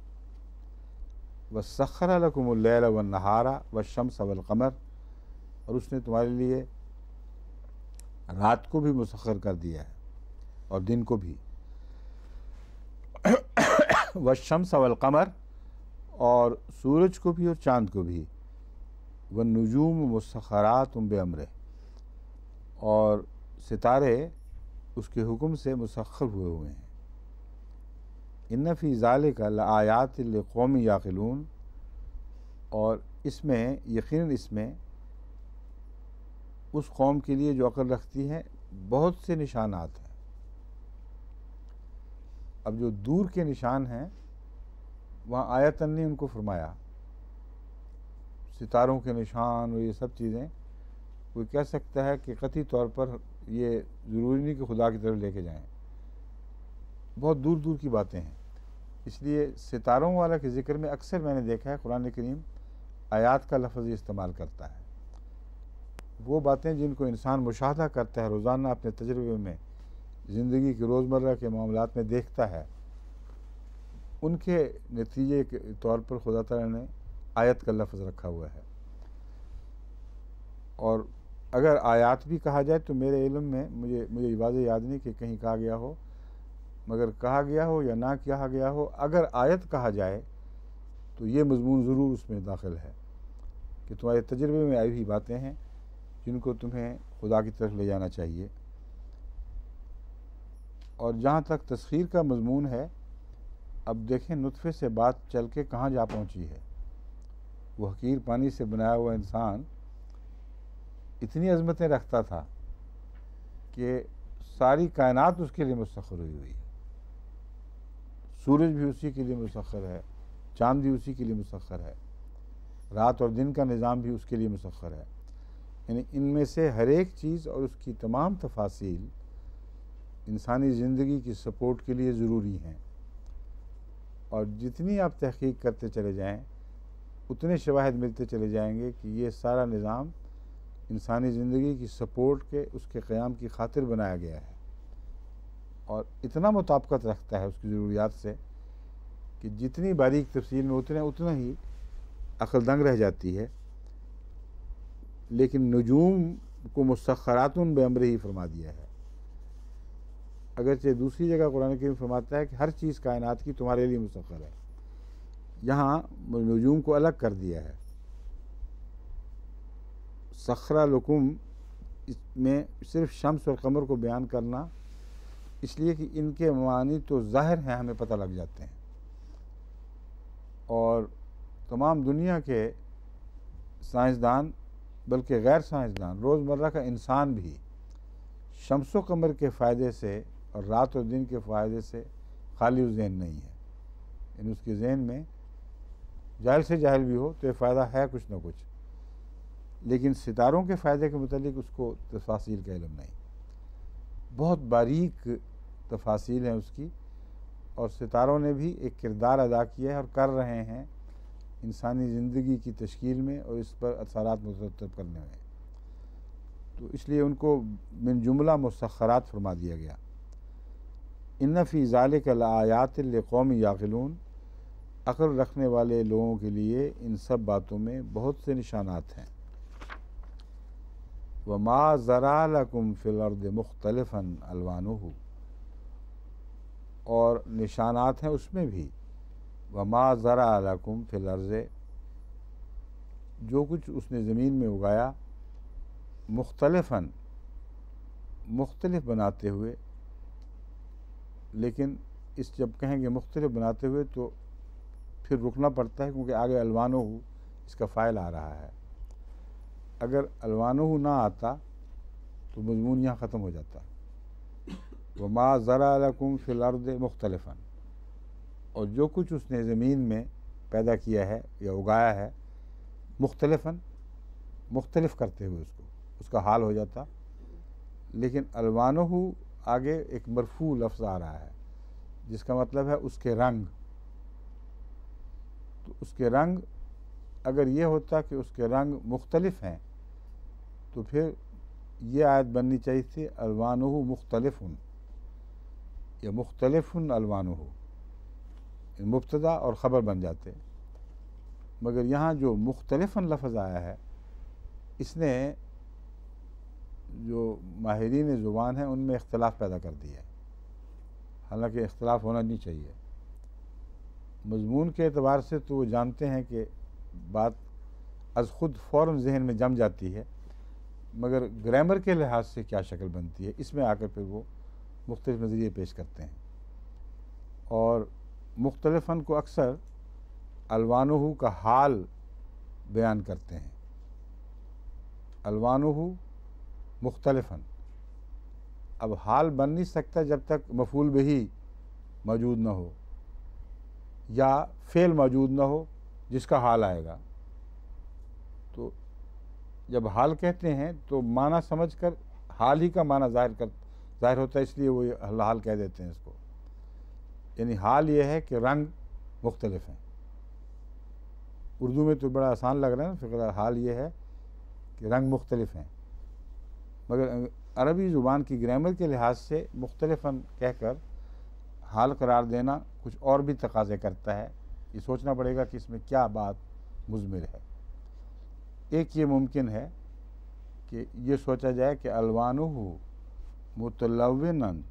वस्सख़्ख़रा लकुमुल लैला वन्नहारा वश्शम्स वल्क़मर, और उसने तुम्हारे लिए रात को भी मुसख्खर कर दिया है और दिन को भी। वश्शम्स वल्क़मर, और सूरज को भी और चाँद को भी। वन्नुजूम मुसख्खरातुम बिअम्रिह, और सितारे उसके हुक्म से मुसख्खर हुए हैं। इन्न फ़ी ज़ालिका लआयातिन लिक़ौमिन याक़िलून, और इसमें यकीनन इसमें उस कौम के लिए जो अक्ल रखती है बहुत से निशानात हैं। अब जो दूर के निशान हैं वहाँ आयतन ने उनको फरमाया, सितारों के निशान और ये सब चीज़ें, कोई कह सकता है कि कतई तौर पर ये ज़रूरी नहीं कि खुदा की तरफ लेके जाएं, बहुत दूर दूर की बातें हैं। इसलिए सितारों वाला के ज़िक्र में अक्सर मैंने देखा है कुरान करीम आयात का लफ्ज़ इस्तेमाल करता है। वो बातें जिनको इंसान मुशाहदा करता है, रोज़ाना अपने तजुर्बे में, ज़िंदगी के रोज़मर्रा के मामलात में देखता है, उनके नतीजे के तौर पर खुदा ताला ने आयत का लफ्ज़ रखा हुआ है। और अगर आयात भी कहा जाए तो मेरे इल्म में मुझे वाज़ेह याद नहीं कि कहीं कहा गया हो, मगर कहा गया हो या ना कहा गया हो, अगर आयत कहा जाए तो ये मज़मून ज़रूर उसमें दाखिल है कि तुम्हारे तजुर्बे में आई हुई बातें हैं जिनको तुम्हें खुदा की तरफ ले जाना चाहिए। और जहाँ तक तस्खीर का मज़मून है, अब देखें नुतफ़े से बात चल के कहाँ जा पहुँची है। वो हकीर पानी से बनाया हुआ इंसान इतनी अज़मतें रखता था कि सारी कायनात उसके लिए मुसख्खर हुई है। सूरज भी उसी के लिए मुसख्खर है, चाँद भी उसी के लिए मुसख्खर है, रात और दिन का निज़ाम भी उसके लिए मुसख्खर है। यानी इनमें से हर एक चीज़ और उसकी तमाम तफासील इंसानी ज़िंदगी की सपोर्ट के लिए ज़रूरी हैं, और जितनी आप तहक़ीक़ करते चले जाएं उतने शवाहिद मिलते चले जाएंगे कि ये सारा निज़ाम इंसानी ज़िंदगी की सपोर्ट के, उसके क़याम की खातिर बनाया गया है, और इतना मुताबिकत रखता है उसकी ज़रूरियात से कि जितनी बारीक तफसील में उतना ही अक्ल दंग रह जाती है। लेकिन नजूम को मुसख्खरातुन बिअम्रिही फरमा दिया है, अगरचे दूसरी जगह कुरान करीम फरमाता है कि हर चीज़ कायनात की तुम्हारे लिए मुसख्खर है, यहाँ नजूम को अलग कर दिया है। सखरा लकुम में सिर्फ शम्स और कमर को बयान करना इसलिए कि इनके मानी तो ज़ाहिर हैं, हमें पता लग जाते हैं, और तमाम दुनिया के साइंसदान बल्कि गैर साइंसदान, रोज़मर्रा का इंसान भी शम्स व कमर के फ़ायदे से और रात और दिन के फ़ायदे से खाली जहन नहीं है। यानी उसके जहन में जाहिल से जाहिल भी हो तो ये फ़ायदा है कुछ ना कुछ, लेकिन सितारों के फ़ायदे के मुतालिक उसको तफासील का इल्म नहीं। बहुत बारीक तफासील हैं उसकी, और सितारों ने भी एक किरदार अदा किया है और कर रहे हैं इंसानी ज़िंदगी की तश्कील में और इस पर असरात मुतरत्तिब करने में। तो इसलिए उनको मिन जुमला मुसख्खरात फरमा दिया गया। इन्न फ़ी ज़ालिका लआयातिन लिक़ौमिन याक़िलून, अक़ल रखने वाले लोगों के लिए इन सब बातों में बहुत से निशानात हैं। वमा ज़रा लकुम फ़िल अर्द मुख्तलिफ़न अलवानुहु, और निशानात हैं उसमें भी। वमा ज़रा लकुम फ़िल अर्ज़, जो कुछ उसने ज़मीन में उगाया मुख्तलिफन मुख्तलिफ बनाते हुए, लेकिन इस जब कहेंगे मुख्तलिफ बनाते हुए तो फिर रुकना पड़ता है, क्योंकि आगे अलवानोहु इसका फ़ाइल आ रहा है। अगर अलवानोहु ना आता तो मज़मून यहाँ ख़त्म हो जाता। वमा ज़रा लकुम फ़िल अर्द मुख्तलिफन, और जो कुछ उसने ज़मीन में पैदा किया है या उगाया है मुख्तलिफन मुख्तलिफ करते हुए उसका हाल हो जाता। लेकिन अलवानोहु आगे एक मरफू लफ्ज़ आ रहा है जिसका मतलब है उसके रंग। तो उसके रंग अगर ये होता कि उसके रंग मुख्तलिफ हैं तो फिर ये आयत बननी चाहिए थी अलवानुहु मुख्तलिफुन या मुख्तलिफुन अलवानुहु, मुब्तदा और ख़बर बन जाते। मगर यहाँ जो मुख्तलिफन लफ्ज़ आया है इसने जो माहिरीन ज़ुबान हैं उनमें इख्तलाफ पैदा कर दिया है, हालांकि इख्तलाफ होना नहीं चाहिए। मज़मून के एतबार से तो वो जानते हैं कि बात अज़ ख़ुद फ़ौरन जहन में जम जाती है, मगर ग्रामर के लिहाज से क्या शक्ल बनती है इसमें आकर फिर वो मुख्तलिफ़ नज़रिए पेश करते हैं। और मुख्तलिफ़न को अक्सर अलवानुहु का हाल बयान करते हैं। अलवानुहु मुख्तलिफ़न, अब हाल बन नहीं सकता जब तक मफ़ूल बिही मौजूद न हो या फ़ेल मौजूद न हो जिसका हाल आएगा। तो जब हाल कहते हैं तो माना समझकर हाल ही का माना ज़ाहिर होता है, इसलिए वो हाल कह देते हैं इसको। यानी हाल ये है कि रंग मुख्तलिफ हैं। उर्दू में तो बड़ा आसान लग रहा है ना फ़िक्रा, हाल ये है कि रंग मुख्तलिफ हैं, मगर अरबी ज़ुबान की ग्रामर के लिहाज से मुख्तलिफन कहकर हाल करार देना कुछ और भी तकाज़े करता है। ये सोचना पड़ेगा कि इसमें क्या बात मुज़मिर है। एक ये मुमकिन है कि ये सोचा जाए कि अलवानुहु मुतलव्विनुन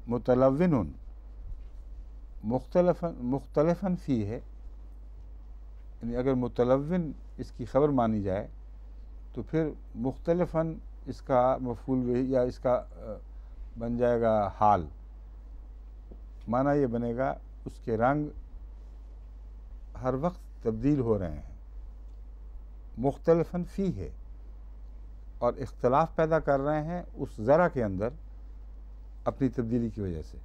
मुख्तलिफन फ़ी है, यानी अगर मुतलव्विन इसकी ख़बर मानी जाए तो फिर मुख्तलिफन इसका मफ़ूल बिही या इसका बन जाएगा हाल। माना ये बनेगा उसके रंग हर वक्त तब्दील हो रहे हैं, मुख्तलिफन फ़ी है, और इख्तलाफ पैदा कर रहे हैं उस ज़रा के अंदर अपनी तब्दीली की वजह से।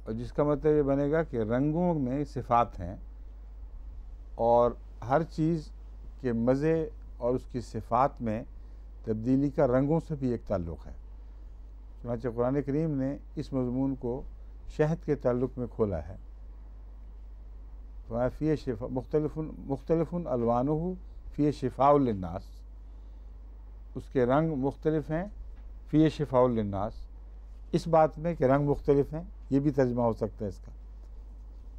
और जिसका मतलब ये बनेगा कि रंगों में सिफ़ात हैं और हर चीज़ के मज़े और उसकी सिफ़ात में तब्दीली का रंगों से भी एक ताल्लुक़ है। चुनांचे कुरान करीम ने इस मज़मून को शहद के ताल्लुक़ में खोला है। फ़ी शिफ़ा मुख्तलिफुन अलवानुहु फ़ी शिफ़ाउल लिन्नास, उसके रंग मुख्तलिफ हैं फ़ी शिफ़ाउल लिन्नास, इस बात में कि रंग मुख्तलिफ हैं ये भी तर्जमा हो सकता है इसका,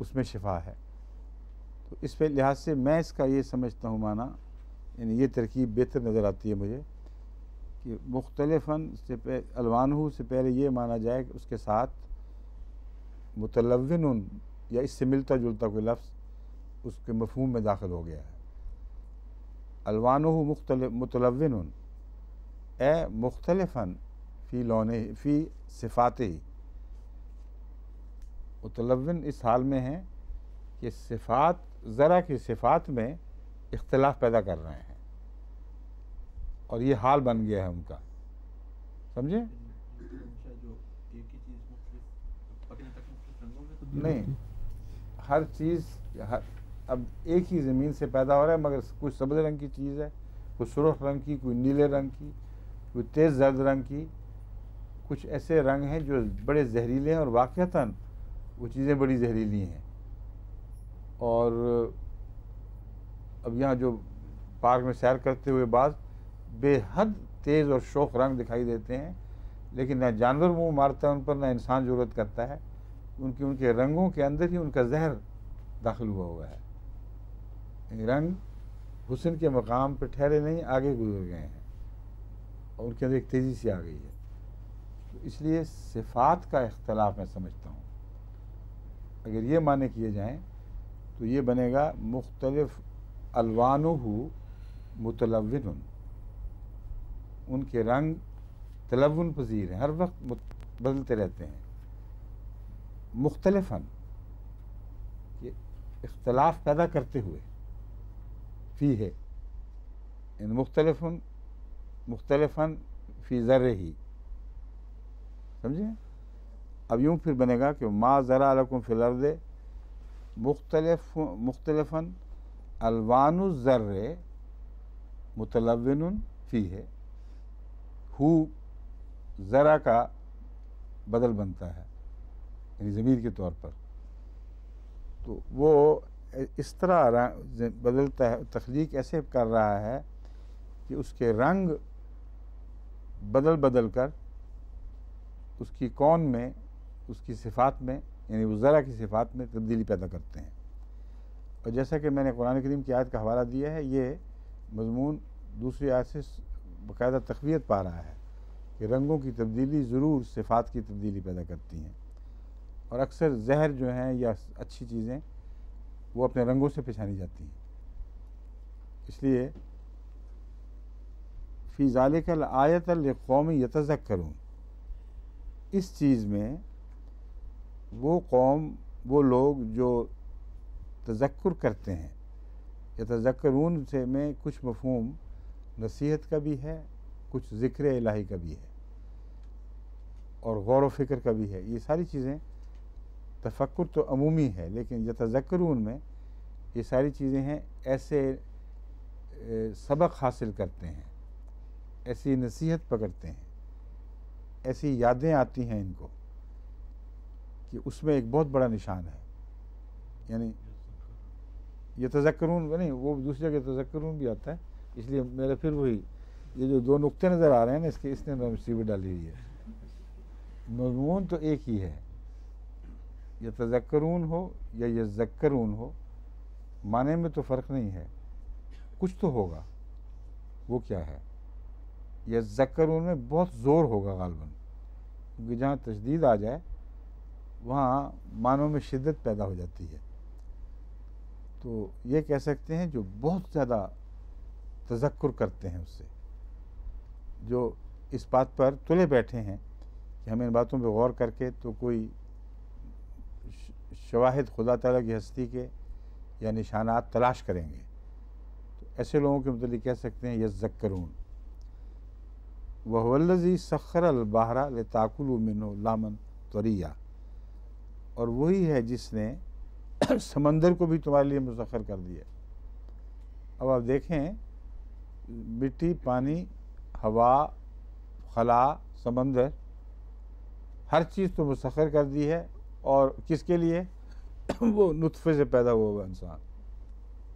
उसमें शिफा है। तो इस पे लिहाज से मैं इसका ये समझता हूँ माना, यानी ये तरकीब बेहतर नज़र आती है मुझे कि मुख्तलिफन से अलवानुहु से पहले ये माना जाए कि उसके साथ मुतलव्विनुन या इससे मिलता जुलता कोई लफ्ज़ उसके मफ़हूम में दाखिल हो गया है। अलवानुहु मुतलव्विनुन ए मुख्तलिफन फ़ी लौने फ़ी सिफ़ाते ही, मुतलव्विन इस हाल में है कि सिफ़ात ज़रा की सिफ़ात में इख्तिलाफ़ पैदा कर रहे हैं और ये हाल बन गया है उनका, समझे? नहीं, हर चीज़ अब एक ही ज़मीन से पैदा हो रहा है, मगर कुछ सब्ज़ रंग की चीज़ है, कुछ सुर्ख रंग की, कोई नीले रंग की, कोई तेज़ जर्द रंग की, कुछ ऐसे रंग हैं जो बड़े जहरीले हैं और वाक़तन वो चीज़ें बड़ी जहरीली हैं। और अब यहाँ जो पार्क में सैर करते हुए बाद बेहद तेज़ और शोख रंग दिखाई देते हैं, लेकिन ना जानवर मुँह मारता है उन पर, ना इंसान ज़रूरत करता है, उनके रंगों के अंदर ही उनका जहर दाखिल हुआ है। रंग हुस्न के मकाम पर ठहरे नहीं, आगे गुजर गए हैं और उनके अंदर एक तेज़ी सी आ गई है। तो इसलिए सिफ़ात का इख्तलाफ मैं समझता हूँ। अगर ये माने किए जाएँ तो ये बनेगा मुख्तलिफ अलवानुहु मुतलव्विन, उनके रंग तलव्वुन पजीर हैं, हर वक्त बदलते रहते हैं। मुख्तलिफन, ये इख्तलाफ पैदा करते हुए, फ़ी है इन मुख्तलिफन मुख्तलिफन फ़ी ज़र्रे ही, समझे। अब यूँ फिर बनेगा कि मा ज़रा लकुम फ़िल अर्ज़ मुख्तलिफन अलवानु ज़र्रे मुतलव्विनुन फ़ी है। हु ज़रा का बदल बनता है, यानी ज़मीर के तौर पर, तो वो इस तरह बदलता है, तख्लीक ऐसे कर रहा है कि उसके रंग बदल बदल कर उसकी कौन में, उसकी सिफ़ात में, यानी वो ज़रा की सिफ़ात में तब्दीली पैदा करते हैं। और जैसा कि मैंने कुरान करीम की आयत का हवाला दिया है, ये मज़मून दूसरी आयत से बाकायदा तक़वियत पा रहा है कि रंगों की तब्दीली ज़रूर सिफ़ात की तब्दीली पैदा करती हैं, और अक्सर जहर जो हैं या अच्छी चीज़ें वो अपने रंगों से पहचानी जाती हैं। इसलिए फ़ी ज़ालिकल आयतल लिक़ौमिन यतज़क्करून, इस चीज़ में वो कौम, वो लोग जो तज़क्कुर करते हैं, यतज़क्करून से में कुछ मफ़हूम नसीहत का भी है, कुछ ज़िक्र इलाही का भी है, और गौर व फ़िक्र का भी है। ये सारी चीज़ें, तफ़क्कुर तो अमूमी है, लेकिन यतज़क्करून में ये सारी चीज़ें हैं, ऐसे सबक हासिल करते हैं, ऐसी नसीहत पकड़ते हैं, ऐसी यादें आती हैं इनको कि उसमें एक बहुत बड़ा निशान है। यानी यतज़क्करून नहीं, वो दूसरी जगह तज़क्करून भी आता है, इसलिए मेरा फिर वही, ये जो दो नुक्ते नज़र आ रहे हैं ना, इसके इसने मुसीबत डाली हुई है। मज़मून तो एक ही है, यतज़क्करून हो या यज़क्करून हो, माने में तो फ़र्क नहीं है, कुछ तो होगा। वो क्या है? यज़क्करून में बहुत ज़ोर होगा गालिबन, क्योंकि जहाँ तशदीद आ जाए वहाँ मानों में शिद्दत पैदा हो जाती है। तो ये कह सकते हैं जो बहुत ज़्यादा तज़क्कुर करते हैं, उससे जो इस बात पर तुले बैठे हैं कि हमें इन बातों पर गौर करके तो कोई शवाहिद खुदा ताला की हस्ती के या निशानात तलाश करेंगे, तो ऐसे लोगों के मतलब कह सकते हैं यज़क्करून। वहुवल्लज़ी सख़्ख़रल बहरा लिताकुलू मिन्हु लामन तरिया, और वही है जिसने समंदर को भी तुम्हारे लिए मुसख्खर कर दिया। अब आप देखें, मिट्टी, पानी, हवा, खला, समंदर, हर चीज़ तो मुसख्खर कर दी है, और किसके लिए? वो नुत्फ़े से पैदा हुआ इंसान,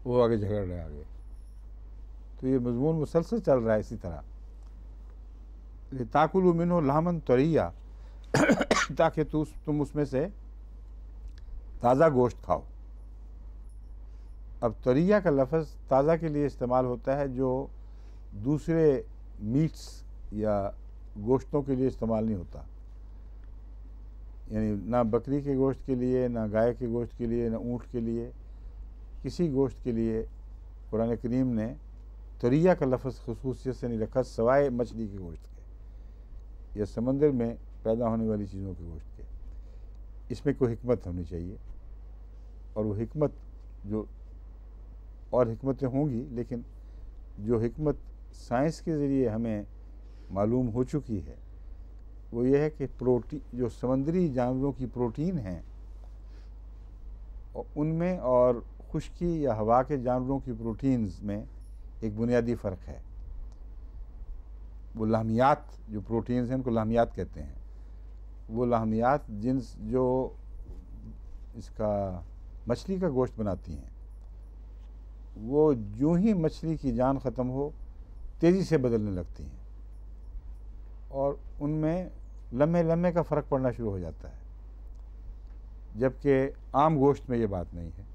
वो आगे झगड़ रहा है आगे। तो ये मज़मून मुसलसल चल रहा है इसी तरह। लिताकुलू मिन्हु लामन तरिया, ताकि तुम उसमें से ताज़ा गोश्त खाओ। अब तरिया का लफ्ज़ ताज़ा के लिए इस्तेमाल होता है, जो दूसरे मीट्स या गोश्तों के लिए इस्तेमाल नहीं होता। यानी ना बकरी के गोश्त के लिए, ना गाय के गोश्त के लिए, ना ऊँट के लिए, किसी गोश्त के लिए कुरान करीम ने तरिया का लफ्ज़ ख़ुसूसियत से नहीं रखा, सवाए मछली के गोश्त के या समंदर में पैदा होने वाली चीज़ों के गोश्त के। इसमें कोई हिकमत होनी चाहिए, और वो हिकमत जो, और हिकमतें होंगी, लेकिन जो हिकमत साइंस के ज़रिए हमें मालूम हो चुकी है वो ये है कि प्रोटीन, जो समंदरी जानवरों की प्रोटीन हैं उनमें और खुश्की या हवा के जानवरों की प्रोटीन्स में एक बुनियादी फ़र्क है। वो लाहमियात, जो प्रोटीन्स हैं उनको लाहमियात कहते हैं। वो लाहमियात जिन्स जो इसका मछली का गोश्त बनाती हैं, वो यूँ ही मछली की जान ख़त्म हो तेज़ी से बदलने लगती हैं, और उनमें लम्हे लम्हे का फ़र्क पड़ना शुरू हो जाता है, जबकि आम गोश्त में ये बात नहीं है।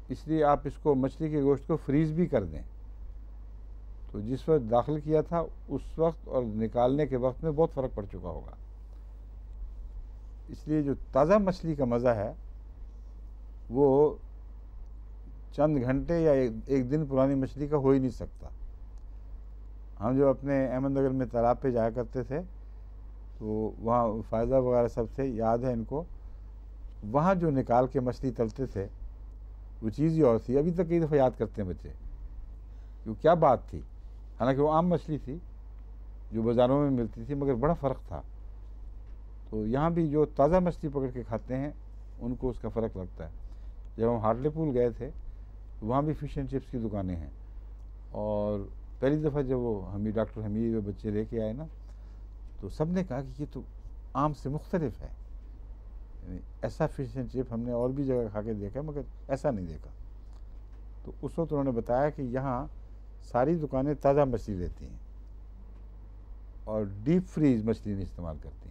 इसलिए आप इसको, मछली के गोश्त को फ्रीज़ भी कर दें, तो जिस वक्त दाखिल किया था उस वक्त और निकालने के वक्त में बहुत फ़र्क पड़ चुका होगा। इसलिए जो ताज़ा मछली का मज़ा है वो चंद घंटे या एक दिन पुरानी मछली का हो ही नहीं सकता। हम जो अपने अहमदनगर में तालाब पे जाया करते थे तो वहाँ फ़ायदा वगैरह सब थे, याद है इनको। वहाँ जो निकाल के मछली तलते थे वो चीज़ ही और थी। अभी तक कई दफ़ा याद करते हैं बच्चे कि वो क्या बात थी। हालांकि वो आम मछली थी जो बाज़ारों में मिलती थी, मगर बड़ा फ़र्क था। तो यहाँ भी जो ताज़ा मछली पकड़ के खाते हैं उनको उसका फ़र्क लगता है। जब हम हार्टलेपुल गए थे तो वहाँ भी फ़िश एंड चिप्स की दुकानें हैं, और पहली दफ़ा जब वो डॉक्टर हमीद वो बच्चे लेके आए ना, तो सब ने कहा कि ये तो आम से मुख्तलिफ है। यानी ऐसा फ़िश एंड चिप हमने और भी जगह खा के देखा मगर ऐसा नहीं देखा। तो उस वक्त उन्होंने बताया कि यहाँ सारी दुकानें ताज़ा मछली लेती हैं और डीप फ्रीज मछली नहीं इस्तेमाल करती।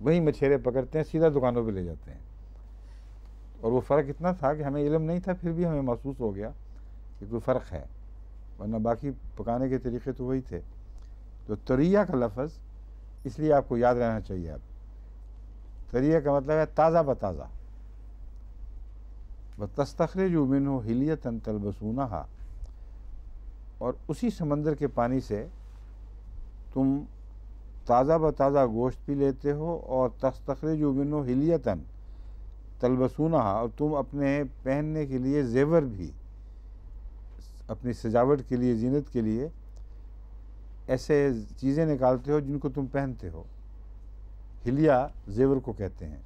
वही मछेरे पकड़ते हैं, सीधा दुकानों पे ले जाते हैं। और वो फ़र्क इतना था कि हमें इल्म नहीं था, फिर भी हमें महसूस हो गया कि कोई फ़र्क है, वरना बाकी पकाने के तरीक़े तो वही थे। तो तरिया का लफ्ज़ इसलिए आपको याद रहना चाहिए। आप तरिया का मतलब है ताज़ा बताज़ा। व तस्तखरिजू मिन्हु हिलियतन तलबसूनहा, और उसी समंदर के पानी से तुम ताज़ा बताज़ा गोश्त भी लेते हो, और तस्तखरिजू मिन्हु हिलियतन तलबसूनहा, और तुम अपने पहनने के लिए जेवर भी, अपनी सजावट के लिए, जीनत के लिए ऐसे चीज़ें निकालते हो जिनको तुम पहनते हो। हिलिया जेवर को कहते हैं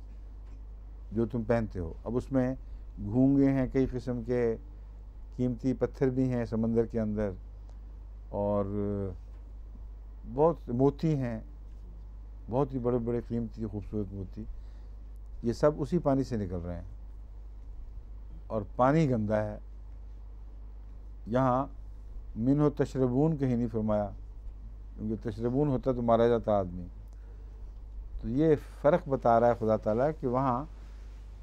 जो तुम पहनते हो। अब उसमें घूंगे हैं, कई किस्म के कीमती पत्थर भी हैं समंदर के अंदर, और बहुत मोती हैं, बहुत ही बड़े बड़े कीमती खूबसूरत मोती। ये सब उसी पानी से निकल रहे हैं, और पानी गंदा है। यहाँ मिन्हो तशरबून कहीं नहीं फरमाया, क्योंकि तशरबून होता तो मारा जाता आदमी। तो ये फ़र्क बता रहा है खुदा ताला कि वहाँ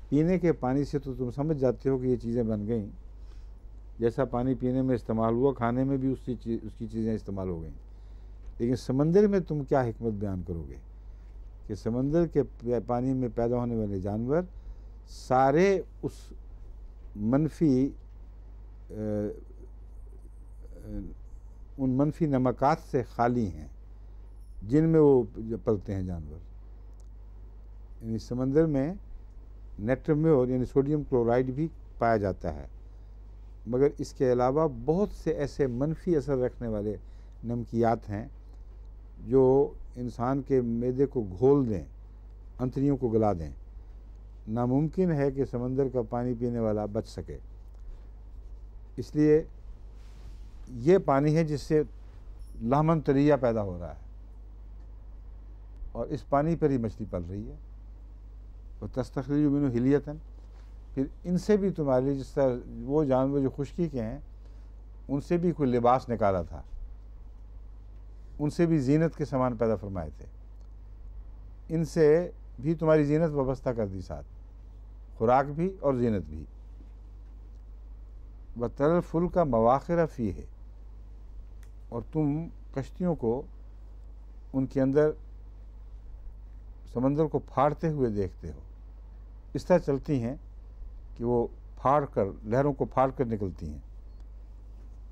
पीने के पानी से तो तुम समझ जाते हो कि ये चीज़ें बन गई। जैसा पानी पीने में इस्तेमाल हुआ, खाने में भी उसकी चीज़ें इस्तेमाल हो गई। लेकिन समंदर में तुम क्या हिकमत बयान करोगे कि समंदर के पानी में पैदा होने वाले जानवर सारे उस मनफी उन मनफी नमकात से खाली हैं जिनमें वो पलते हैं जानवर। यानी समंदर में नेट्रम्योर यानी सोडियम क्लोराइड भी पाया जाता है, मगर इसके अलावा बहुत से ऐसे मनफी असर रखने वाले नमकियात हैं जो इंसान के मैदे को घोल दें, अंतड़ियों को गला दें। नामुमकिन है कि समंदर का पानी पीने वाला बच सके। इसलिए ये पानी है जिससे लामन तरिया पैदा हो रहा है, और इस पानी पर ही मछली पल रही है। और तस्तखरिजू मिन्हु हिलियतन, फिर इनसे भी तुम्हारे लिए, जिस तरह वो जानवर जो खुश्की के हैं उनसे भी कोई लिबास निकाला था, उनसे भी जीनत के सामान पैदा फरमाए थे, इनसे भी तुम्हारी जीनत व्यवस्था कर दी, साथ खुराक भी और जीनत भी। बतरल फुल का मवाखिर फ़ी है, और तुम कश्तियों को उनके अंदर समंदर को फाड़ते हुए देखते हो। इस तरह चलती हैं कि वो फाड़ कर, लहरों को फाड़ कर निकलती हैं।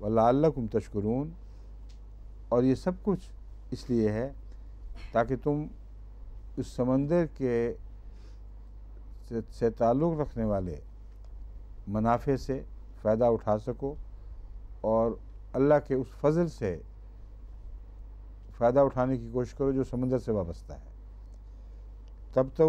वल्लकुम तशकुरून, और ये सब कुछ इसलिए है ताकि तुम इस समंदर के से ताल्लुक़ रखने वाले मुनाफे से फ़ायदा उठा सको, और अल्लाह के उस फजल से फ़ायदा उठाने की कोशिश करो जो समंदर से वाबस्ता है। तब तो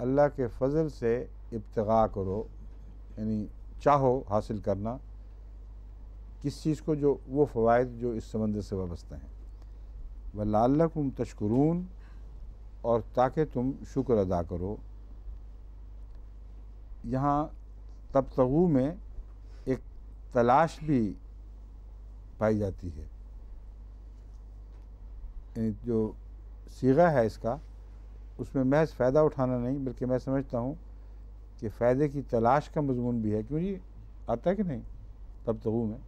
अल्लाह के फजल से इब्तिगा करो, यानी चाहो हासिल करना किस चीज़ को, जो वो फ़वाइद जो इस समंदर से वाबस्ता हैं। वल्लकुम तशकुरून, और ताकि तुम शुक्र अदा करो। यहाँ तबतगू में एक तलाश भी पाई जाती है। जो सीगा है इसका, उसमें महज फ़ायदा उठाना नहीं, बल्कि मैं समझता हूँ कि फ़ायदे की तलाश का मजमून भी है। क्यों जी, आता है कि नहीं तबतगू में?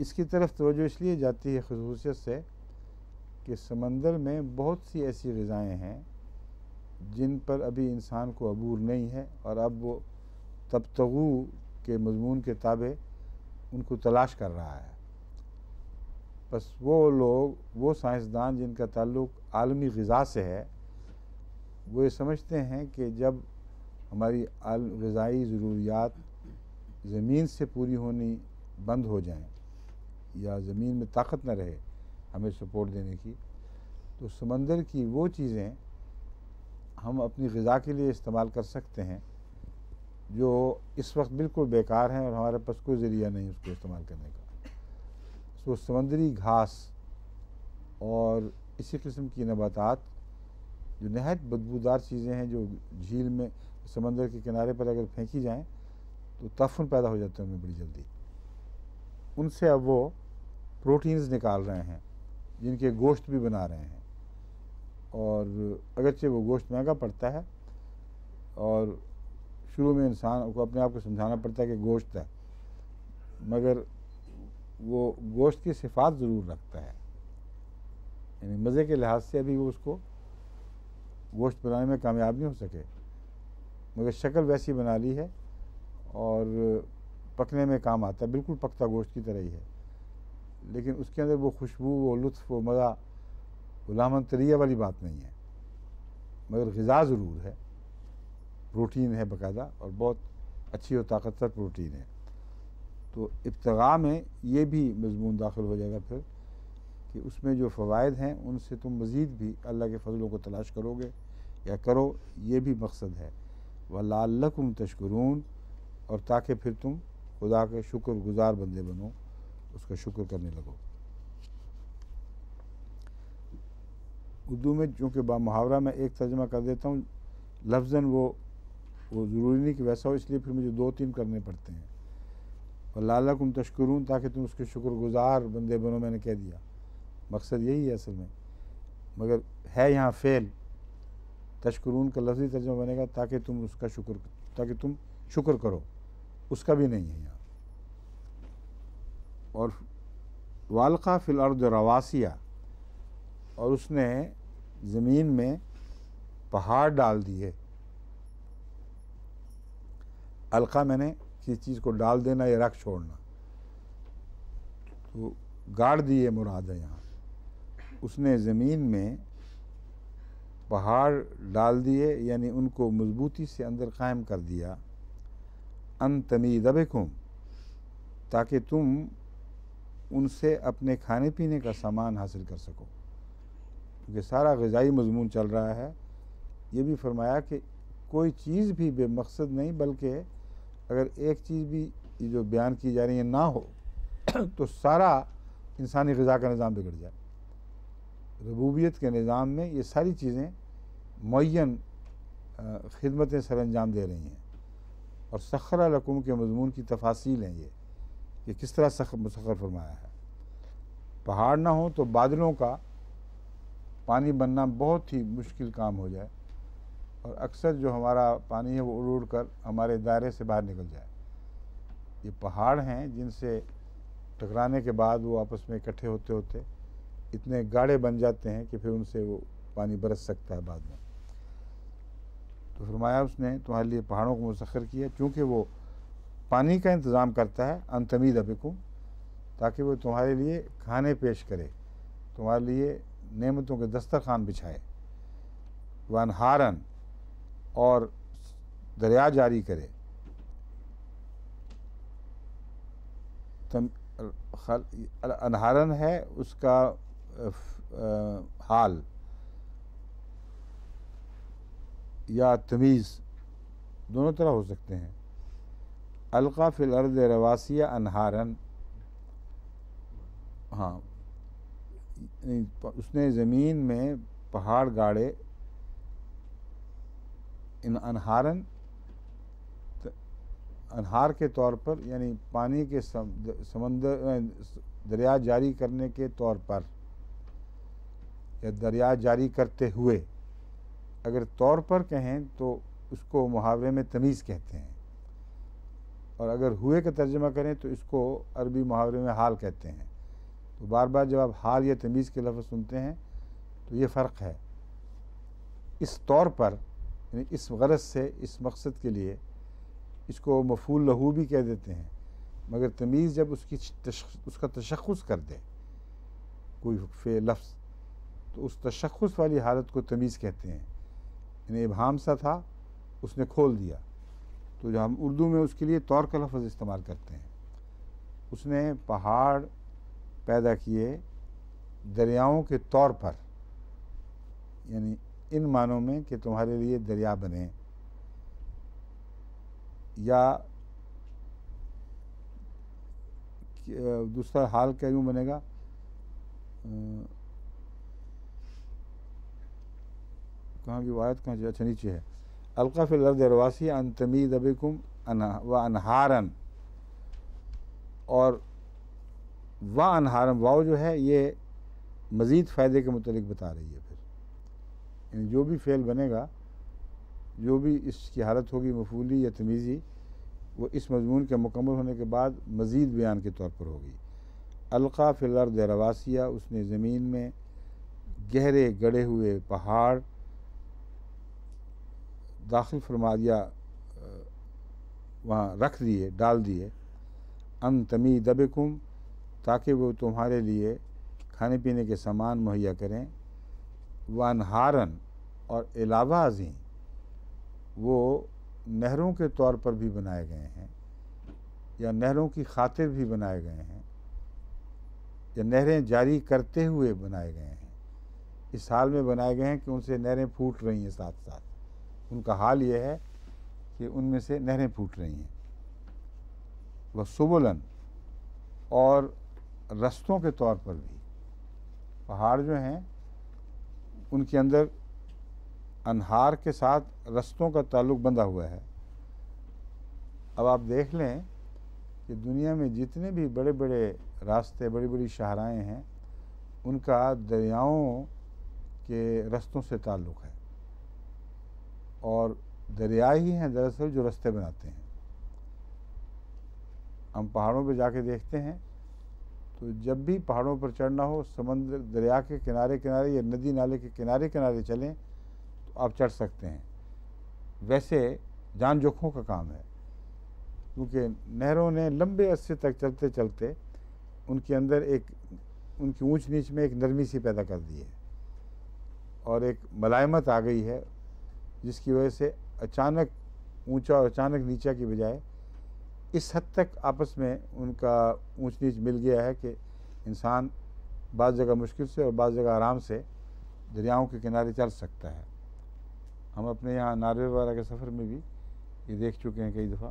इसकी तरफ तवज्जो इसलिए जाती है ख़ुसूसियत से कि समंदर में बहुत सी ऐसी ग़िज़ाएँ हैं जिन पर अभी इंसान को अबूर नहीं है और अब वो तबतगू के मजमून के ताबे उनको तलाश कर रहा है। बस वो लोग, वो साइंसदान जिनका ताल्लुक़ आलमी ग़िज़ा से है, वो ये समझते हैं कि जब हमारी ग़िज़ाई ज़रूरियात ज़मीन से पूरी होनी बंद हो जाएं या ज़मीन में ताकत न रहे हमें सपोर्ट देने की, तो समंदर की वो चीज़ें हम अपनी ग़िज़ा के लिए इस्तेमाल कर सकते हैं जो इस वक्त बिल्कुल बेकार हैं और हमारे पास कोई ज़रिया नहीं उसको इस्तेमाल करने का। तो समुद्री घास और इसी किस्म की नबातात जो नहायत बदबूदार चीज़ें हैं, जो झील में समंदर के किनारे पर अगर फेंकी जाएं तो तफ़न पैदा हो जाते हैं उनमें बड़ी जल्दी। उनसे अब वो प्रोटीन्स निकाल रहे हैं जिनके गोश्त भी बना रहे हैं, और अगरचे वो गोश्त महंगा पड़ता है और शुरू में इंसान को अपने आप को समझाना पड़ता है कि गोश्त है, मगर वो गोश्त की सिफात ज़रूर रखता है। यानी मज़े के लिहाज से अभी वो उसको गोश्त बनाने में कामयाब नहीं हो सके, मगर शक्ल वैसी बना ली है और पकने में काम आता है, बिल्कुल पकता गोश्त की तरह ही है, लेकिन उसके अंदर वो खुशबू, वो लुत्फ़, वो मज़ा, वो लामंतरिया वाली बात नहीं है। मगर ग़िज़ा ज़रूर है, प्रोटीन है बाकायदा, और बहुत अच्छी और ताकतवर प्रोटीन है। तो इब्तिगा में ये भी मज़मून दाखिल हो जाएगा फिर कि उसमें जो फ़वाइद हैं उनसे तुम मज़ीद भी अल्लाह के फ़ज़लों को तलाश करोगे या करो, ये भी मकसद है। वलअल्लकुम तशकुरून, और ताकि फिर तुम खुदा के शुक्रगुज़ार बंदे बनो, उसका शुक्र करने लगो। उर्दू में चूँकि बामुहावरा मैं एक तर्जुमा कर देता हूँ, लफ्ज़न वो ज़रूरी नहीं कि वैसा हो, इसलिए फिर मुझे 2-3 करने पड़ते हैं। वलअल्लकुम तशकुरून, ताकि तुम उसके शुक्रगुज़ार बंदे बनो, मैंने कह दिया, मकसद यही है असल में। मगर है यहाँ फ़ेल, तशकुरून का लफ्ज़ी तर्जुमा बनेगा ताकि तुम उसका शुक्र, ताकि तुम शुक्र करो, उसका भी नहीं है यहाँ। और वालक़ा फ़िल अर्द रवासिया, और उसने ज़मीन में पहाड़ डाल दिए। अलक़ा मैंने किसी चीज़ को डाल देना या रख छोड़ना, तो गाड़ दिए मुराद है यहाँ। उसने ज़मीन में पहाड़ डाल दिए, यानी उनको मजबूती से अंदर कायम कर दिया। अन तमीद बिकुम, ताकि तुम उनसे अपने खाने पीने का सामान हासिल कर सको, क्योंकि सारा ग़िज़ाई मज़मून चल रहा है। ये भी फरमाया कि कोई चीज़ भी बेमकसद नहीं, बल्कि अगर एक चीज़ भी जो बयान की जा रही है ना हो तो सारा इंसानी ग़िज़ा का निज़ाम बिगड़ जाए। रबूबियत के निज़ाम में ये सारी चीज़ें मुअय्यन खिदमतें सर अंजाम दे रही हैं, और सख़रा लकुम के मज़मून की तफासील हैं ये किस तरह मुसख़्ख़र फरमाया है। पहाड़ ना हो तो बादलों का पानी बनना बहुत ही मुश्किल काम हो जाए, और अक्सर जो हमारा पानी है वो उड़ उड़ कर हमारे दायरे से बाहर निकल जाए। ये पहाड़ हैं जिनसे टकराने के बाद वो आपस में इकट्ठे होते होते इतने गाढ़े बन जाते हैं कि फिर उनसे वो पानी बरस सकता है बाद में। तो फरमाया उसने तुम्हारे लिए पहाड़ों को मुसख़्ख़र किया, चूँकि वो पानी का इंतज़ाम करता है। अन तमीद बिकुम, ताकि वो तुम्हारे लिए खाने पेश करे, तुम्हारे लिए नेमतों के दस्तरखान बिछाए। वनहारन, और दरिया जारी करे। अनहारन है उसका हाल या तमीज़ दोनों तरह हो सकते हैं। अलक़ा फ़िल अर्द रवासिया अनहारन, हाँ, उसने ज़मीन में पहाड़ गाड़े। इन अनहारन, अनहार के तौर पर, यानी पानी के समंदर दरिया जारी करने के तौर पर, या दरिया जारी करते हुए। अगर तौर पर कहें तो उसको मुहावरे में तमीज़ कहते हैं, और अगर हुए का तर्जुमा करें तो इसको अरबी मुहावरे में हाल कहते हैं। तो बार बार जब आप हाल या तमीज़ के लफ्ज़ सुनते हैं तो ये फ़र्क है। इस तौर पर, यानी इस गरज से, इस मकसद के लिए इसको मफूल लहू भी कह देते हैं। मगर तमीज़ जब उसका तशख़्ख़ुस कर दे कोई फ़े लफ्ज़, तो उस तशख़्ख़ुस वाली हालत को तमीज़ कहते हैं। यानी इबहाम सा था, उसने खोल दिया, तो जो हम उर्दू में उसके लिए तौर का लफ्ज़ इस्तेमाल करते हैं। उसने पहाड़ पैदा किए दरियाओं के तौर पर, यानी इन मानों में कि तुम्हारे लिए दरिया बने, या दूसरा हाल क्या यूँ बनेगा, कहाँ की आयत कहाँ से, अच्छा नीचे है, अलका फिल अर्द रवासी अन तमीद बिकुम व अनहारन, और व अनहारन वाव जो है ये मज़ीद फ़ायदे के मुतलिक बता रही है। फिर यानी जो भी फ़ेल बनेगा, जो भी इसकी हालत होगी मफूली या तमीज़ी, वो इस मज़मून के मुकम्मल होने के बाद मज़ीद बयान के तौर पर होगी। अलका फिल अर्द रवासिया, उसने ज़मीन में गहरे गड़े हुए पहाड़ दाखिल फरमा दिया, वहाँ रख दिए, डाल दिए। अन तमी दबिकुम, ताकि वो तुम्हारे लिए खाने पीने के सामान मुहैया करें। वनहारन, और अलावा अज़ीं वो नहरों के तौर पर भी बनाए गए हैं, या नहरों की खातिर भी बनाए गए हैं, या नहरें जारी करते हुए बनाए गए हैं। इस हाल में बनाए गए हैं कि उनसे नहरें फूट रही हैं, साथ साथ उनका हाल ये है कि उनमें से नहरें फूट रही हैं। वह सुबुलन, और रस्तों के तौर पर भी, पहाड़ जो हैं उनके अंदर अनहार के साथ रस्तों का ताल्लुक़ बंधा हुआ है। अब आप देख लें कि दुनिया में जितने भी बड़े बड़े रास्ते, बड़ी बड़ी शाहराएँ हैं, उनका दरियाओं के रस्तों से ताल्लुक़ है, और दरिया ही हैं दरअसल जो रास्ते बनाते हैं। हम पहाड़ों पे जाके देखते हैं, तो जब भी पहाड़ों पर चढ़ना हो, समंदर दरिया के किनारे किनारे या नदी नाले के किनारे किनारे चलें तो आप चढ़ सकते हैं। वैसे जान जोखों का काम है, क्योंकि नहरों ने लंबे अरसे तक चलते चलते उनके अंदर एक, उनकी ऊंच नीच में एक नरमी सी पैदा कर दी है, और एक मलायमत आ गई है, जिसकी वजह से अचानक ऊंचा और अचानक नीचा की बजाय इस हद तक आपस में उनका ऊंच नीच मिल गया है कि इंसान बाज़ जगह मुश्किल से और बाज़ जगह आराम से दरियाओं के किनारे चल सकता है। हम अपने यहाँ नारवे वगैरह के सफ़र में भी ये देख चुके हैं कई दफ़ा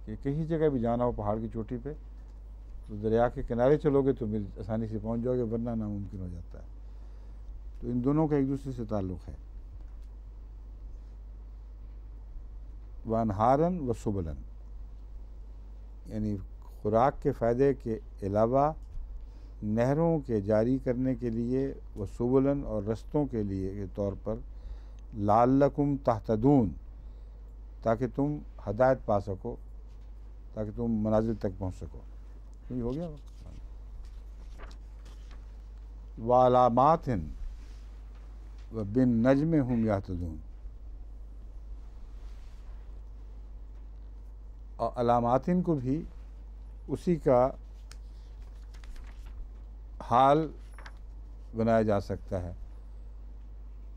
कि कहीं जगह भी जाना हो पहाड़ की चोटी पे, तो दरिया के किनारे चलोगे तो मिल आसानी से पहुँच जाओगे, वरना नामुमकिन हो जाता है। तो इन दोनों का एक दूसरे से ताल्लुक़ है। वनहारन व सुबलन, यानी खुराक के फ़ायदे के अलावा नहरों के जारी करने के लिए, व सुबलन, और रस्तों के लिए के तौर पर, लाल्लकुम तहतदून, ताकि तुम हदायत पा सको, ताकि तुम मनाजिल तक पहुँच सको। तो ये हो गया। वालामातिन व बिन नज्म हुम याहतदून, और अलामातिन को भी उसी का हाल बनाया जा सकता है,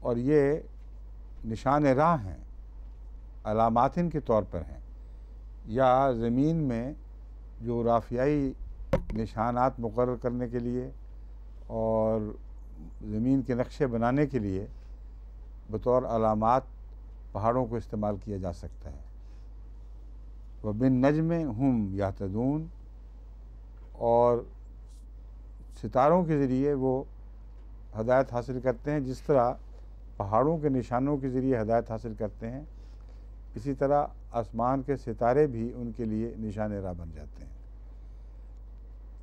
और ये निशान राह हैं, अलामातिन के तौर पर हैं, या ज़मीन में जो राफ़ियाई निशानात मुक़र्रर करने के लिए और ज़मीन के नक्शे बनाने के लिए बतौर अलामात पहाड़ों को इस्तेमाल किया जा सकता है। व बिन नज्म हुम याहतदून, और सितारों के ज़रिए वो हदायत हासिल करते हैं। जिस तरह पहाड़ों के निशानों के ज़रिए हदायत हासिल करते हैं, इसी तरह आसमान के सितारे भी उनके लिए निशान राह बन जाते हैं।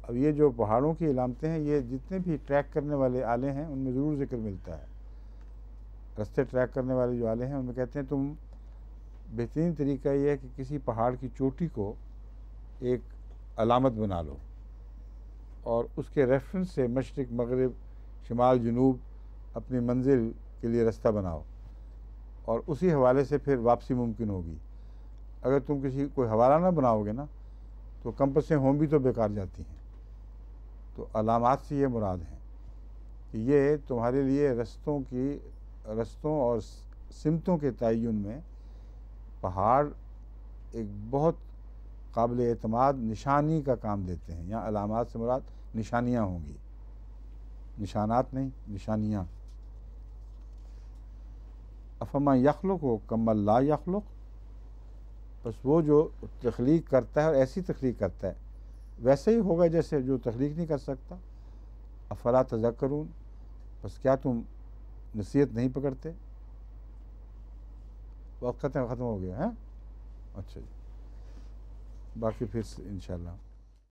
अब ये जो पहाड़ों की इलामतें हैं, ये जितने भी ट्रैक करने वाले आले हैं उनमें ज़रूर जिक्र मिलता है। रास्ते ट्रैक करने वाले जो आले हैं उनमें कहते हैं तुम, बेहतरीन तरीका ये है कि किसी पहाड़ की चोटी को एक अलामत बना लो, और उसके रेफरेंस से मशरिक़, मगरिब, शिमाल, जनूब अपनी मंजिल के लिए रास्ता बनाओ। और उसी हवाले से फिर वापसी मुमकिन होगी। अगर तुम किसी कोई हवाला ना बनाओगे ना तो कंपसें हों भी तो बेकार जाती हैं। तो अलामात से ये मुराद है कि ये तुम्हारे लिए रस्तों और सिमतों के तयन में पहाड़ एक बहुत काबिल एतमाद निशानी का काम देते हैं। यहाँ अलामात से मुराद निशानियाँ होंगी, निशानात नहीं, निशानियाँ। अफमा यखलुक हो कम्मल ला यखलुक, बस वो जो तख्लीक करता है और ऐसी तख्लीक करता है वैसे ही होगा जैसे जो तख्लीक नहीं कर सकता। अफला तज़क्करून, बस क्या तुम नसीहत नहीं पकड़ते। वक्त ख़त्म हो गया है। अच्छा जी, बाकी फिर इंशाअल्लाह।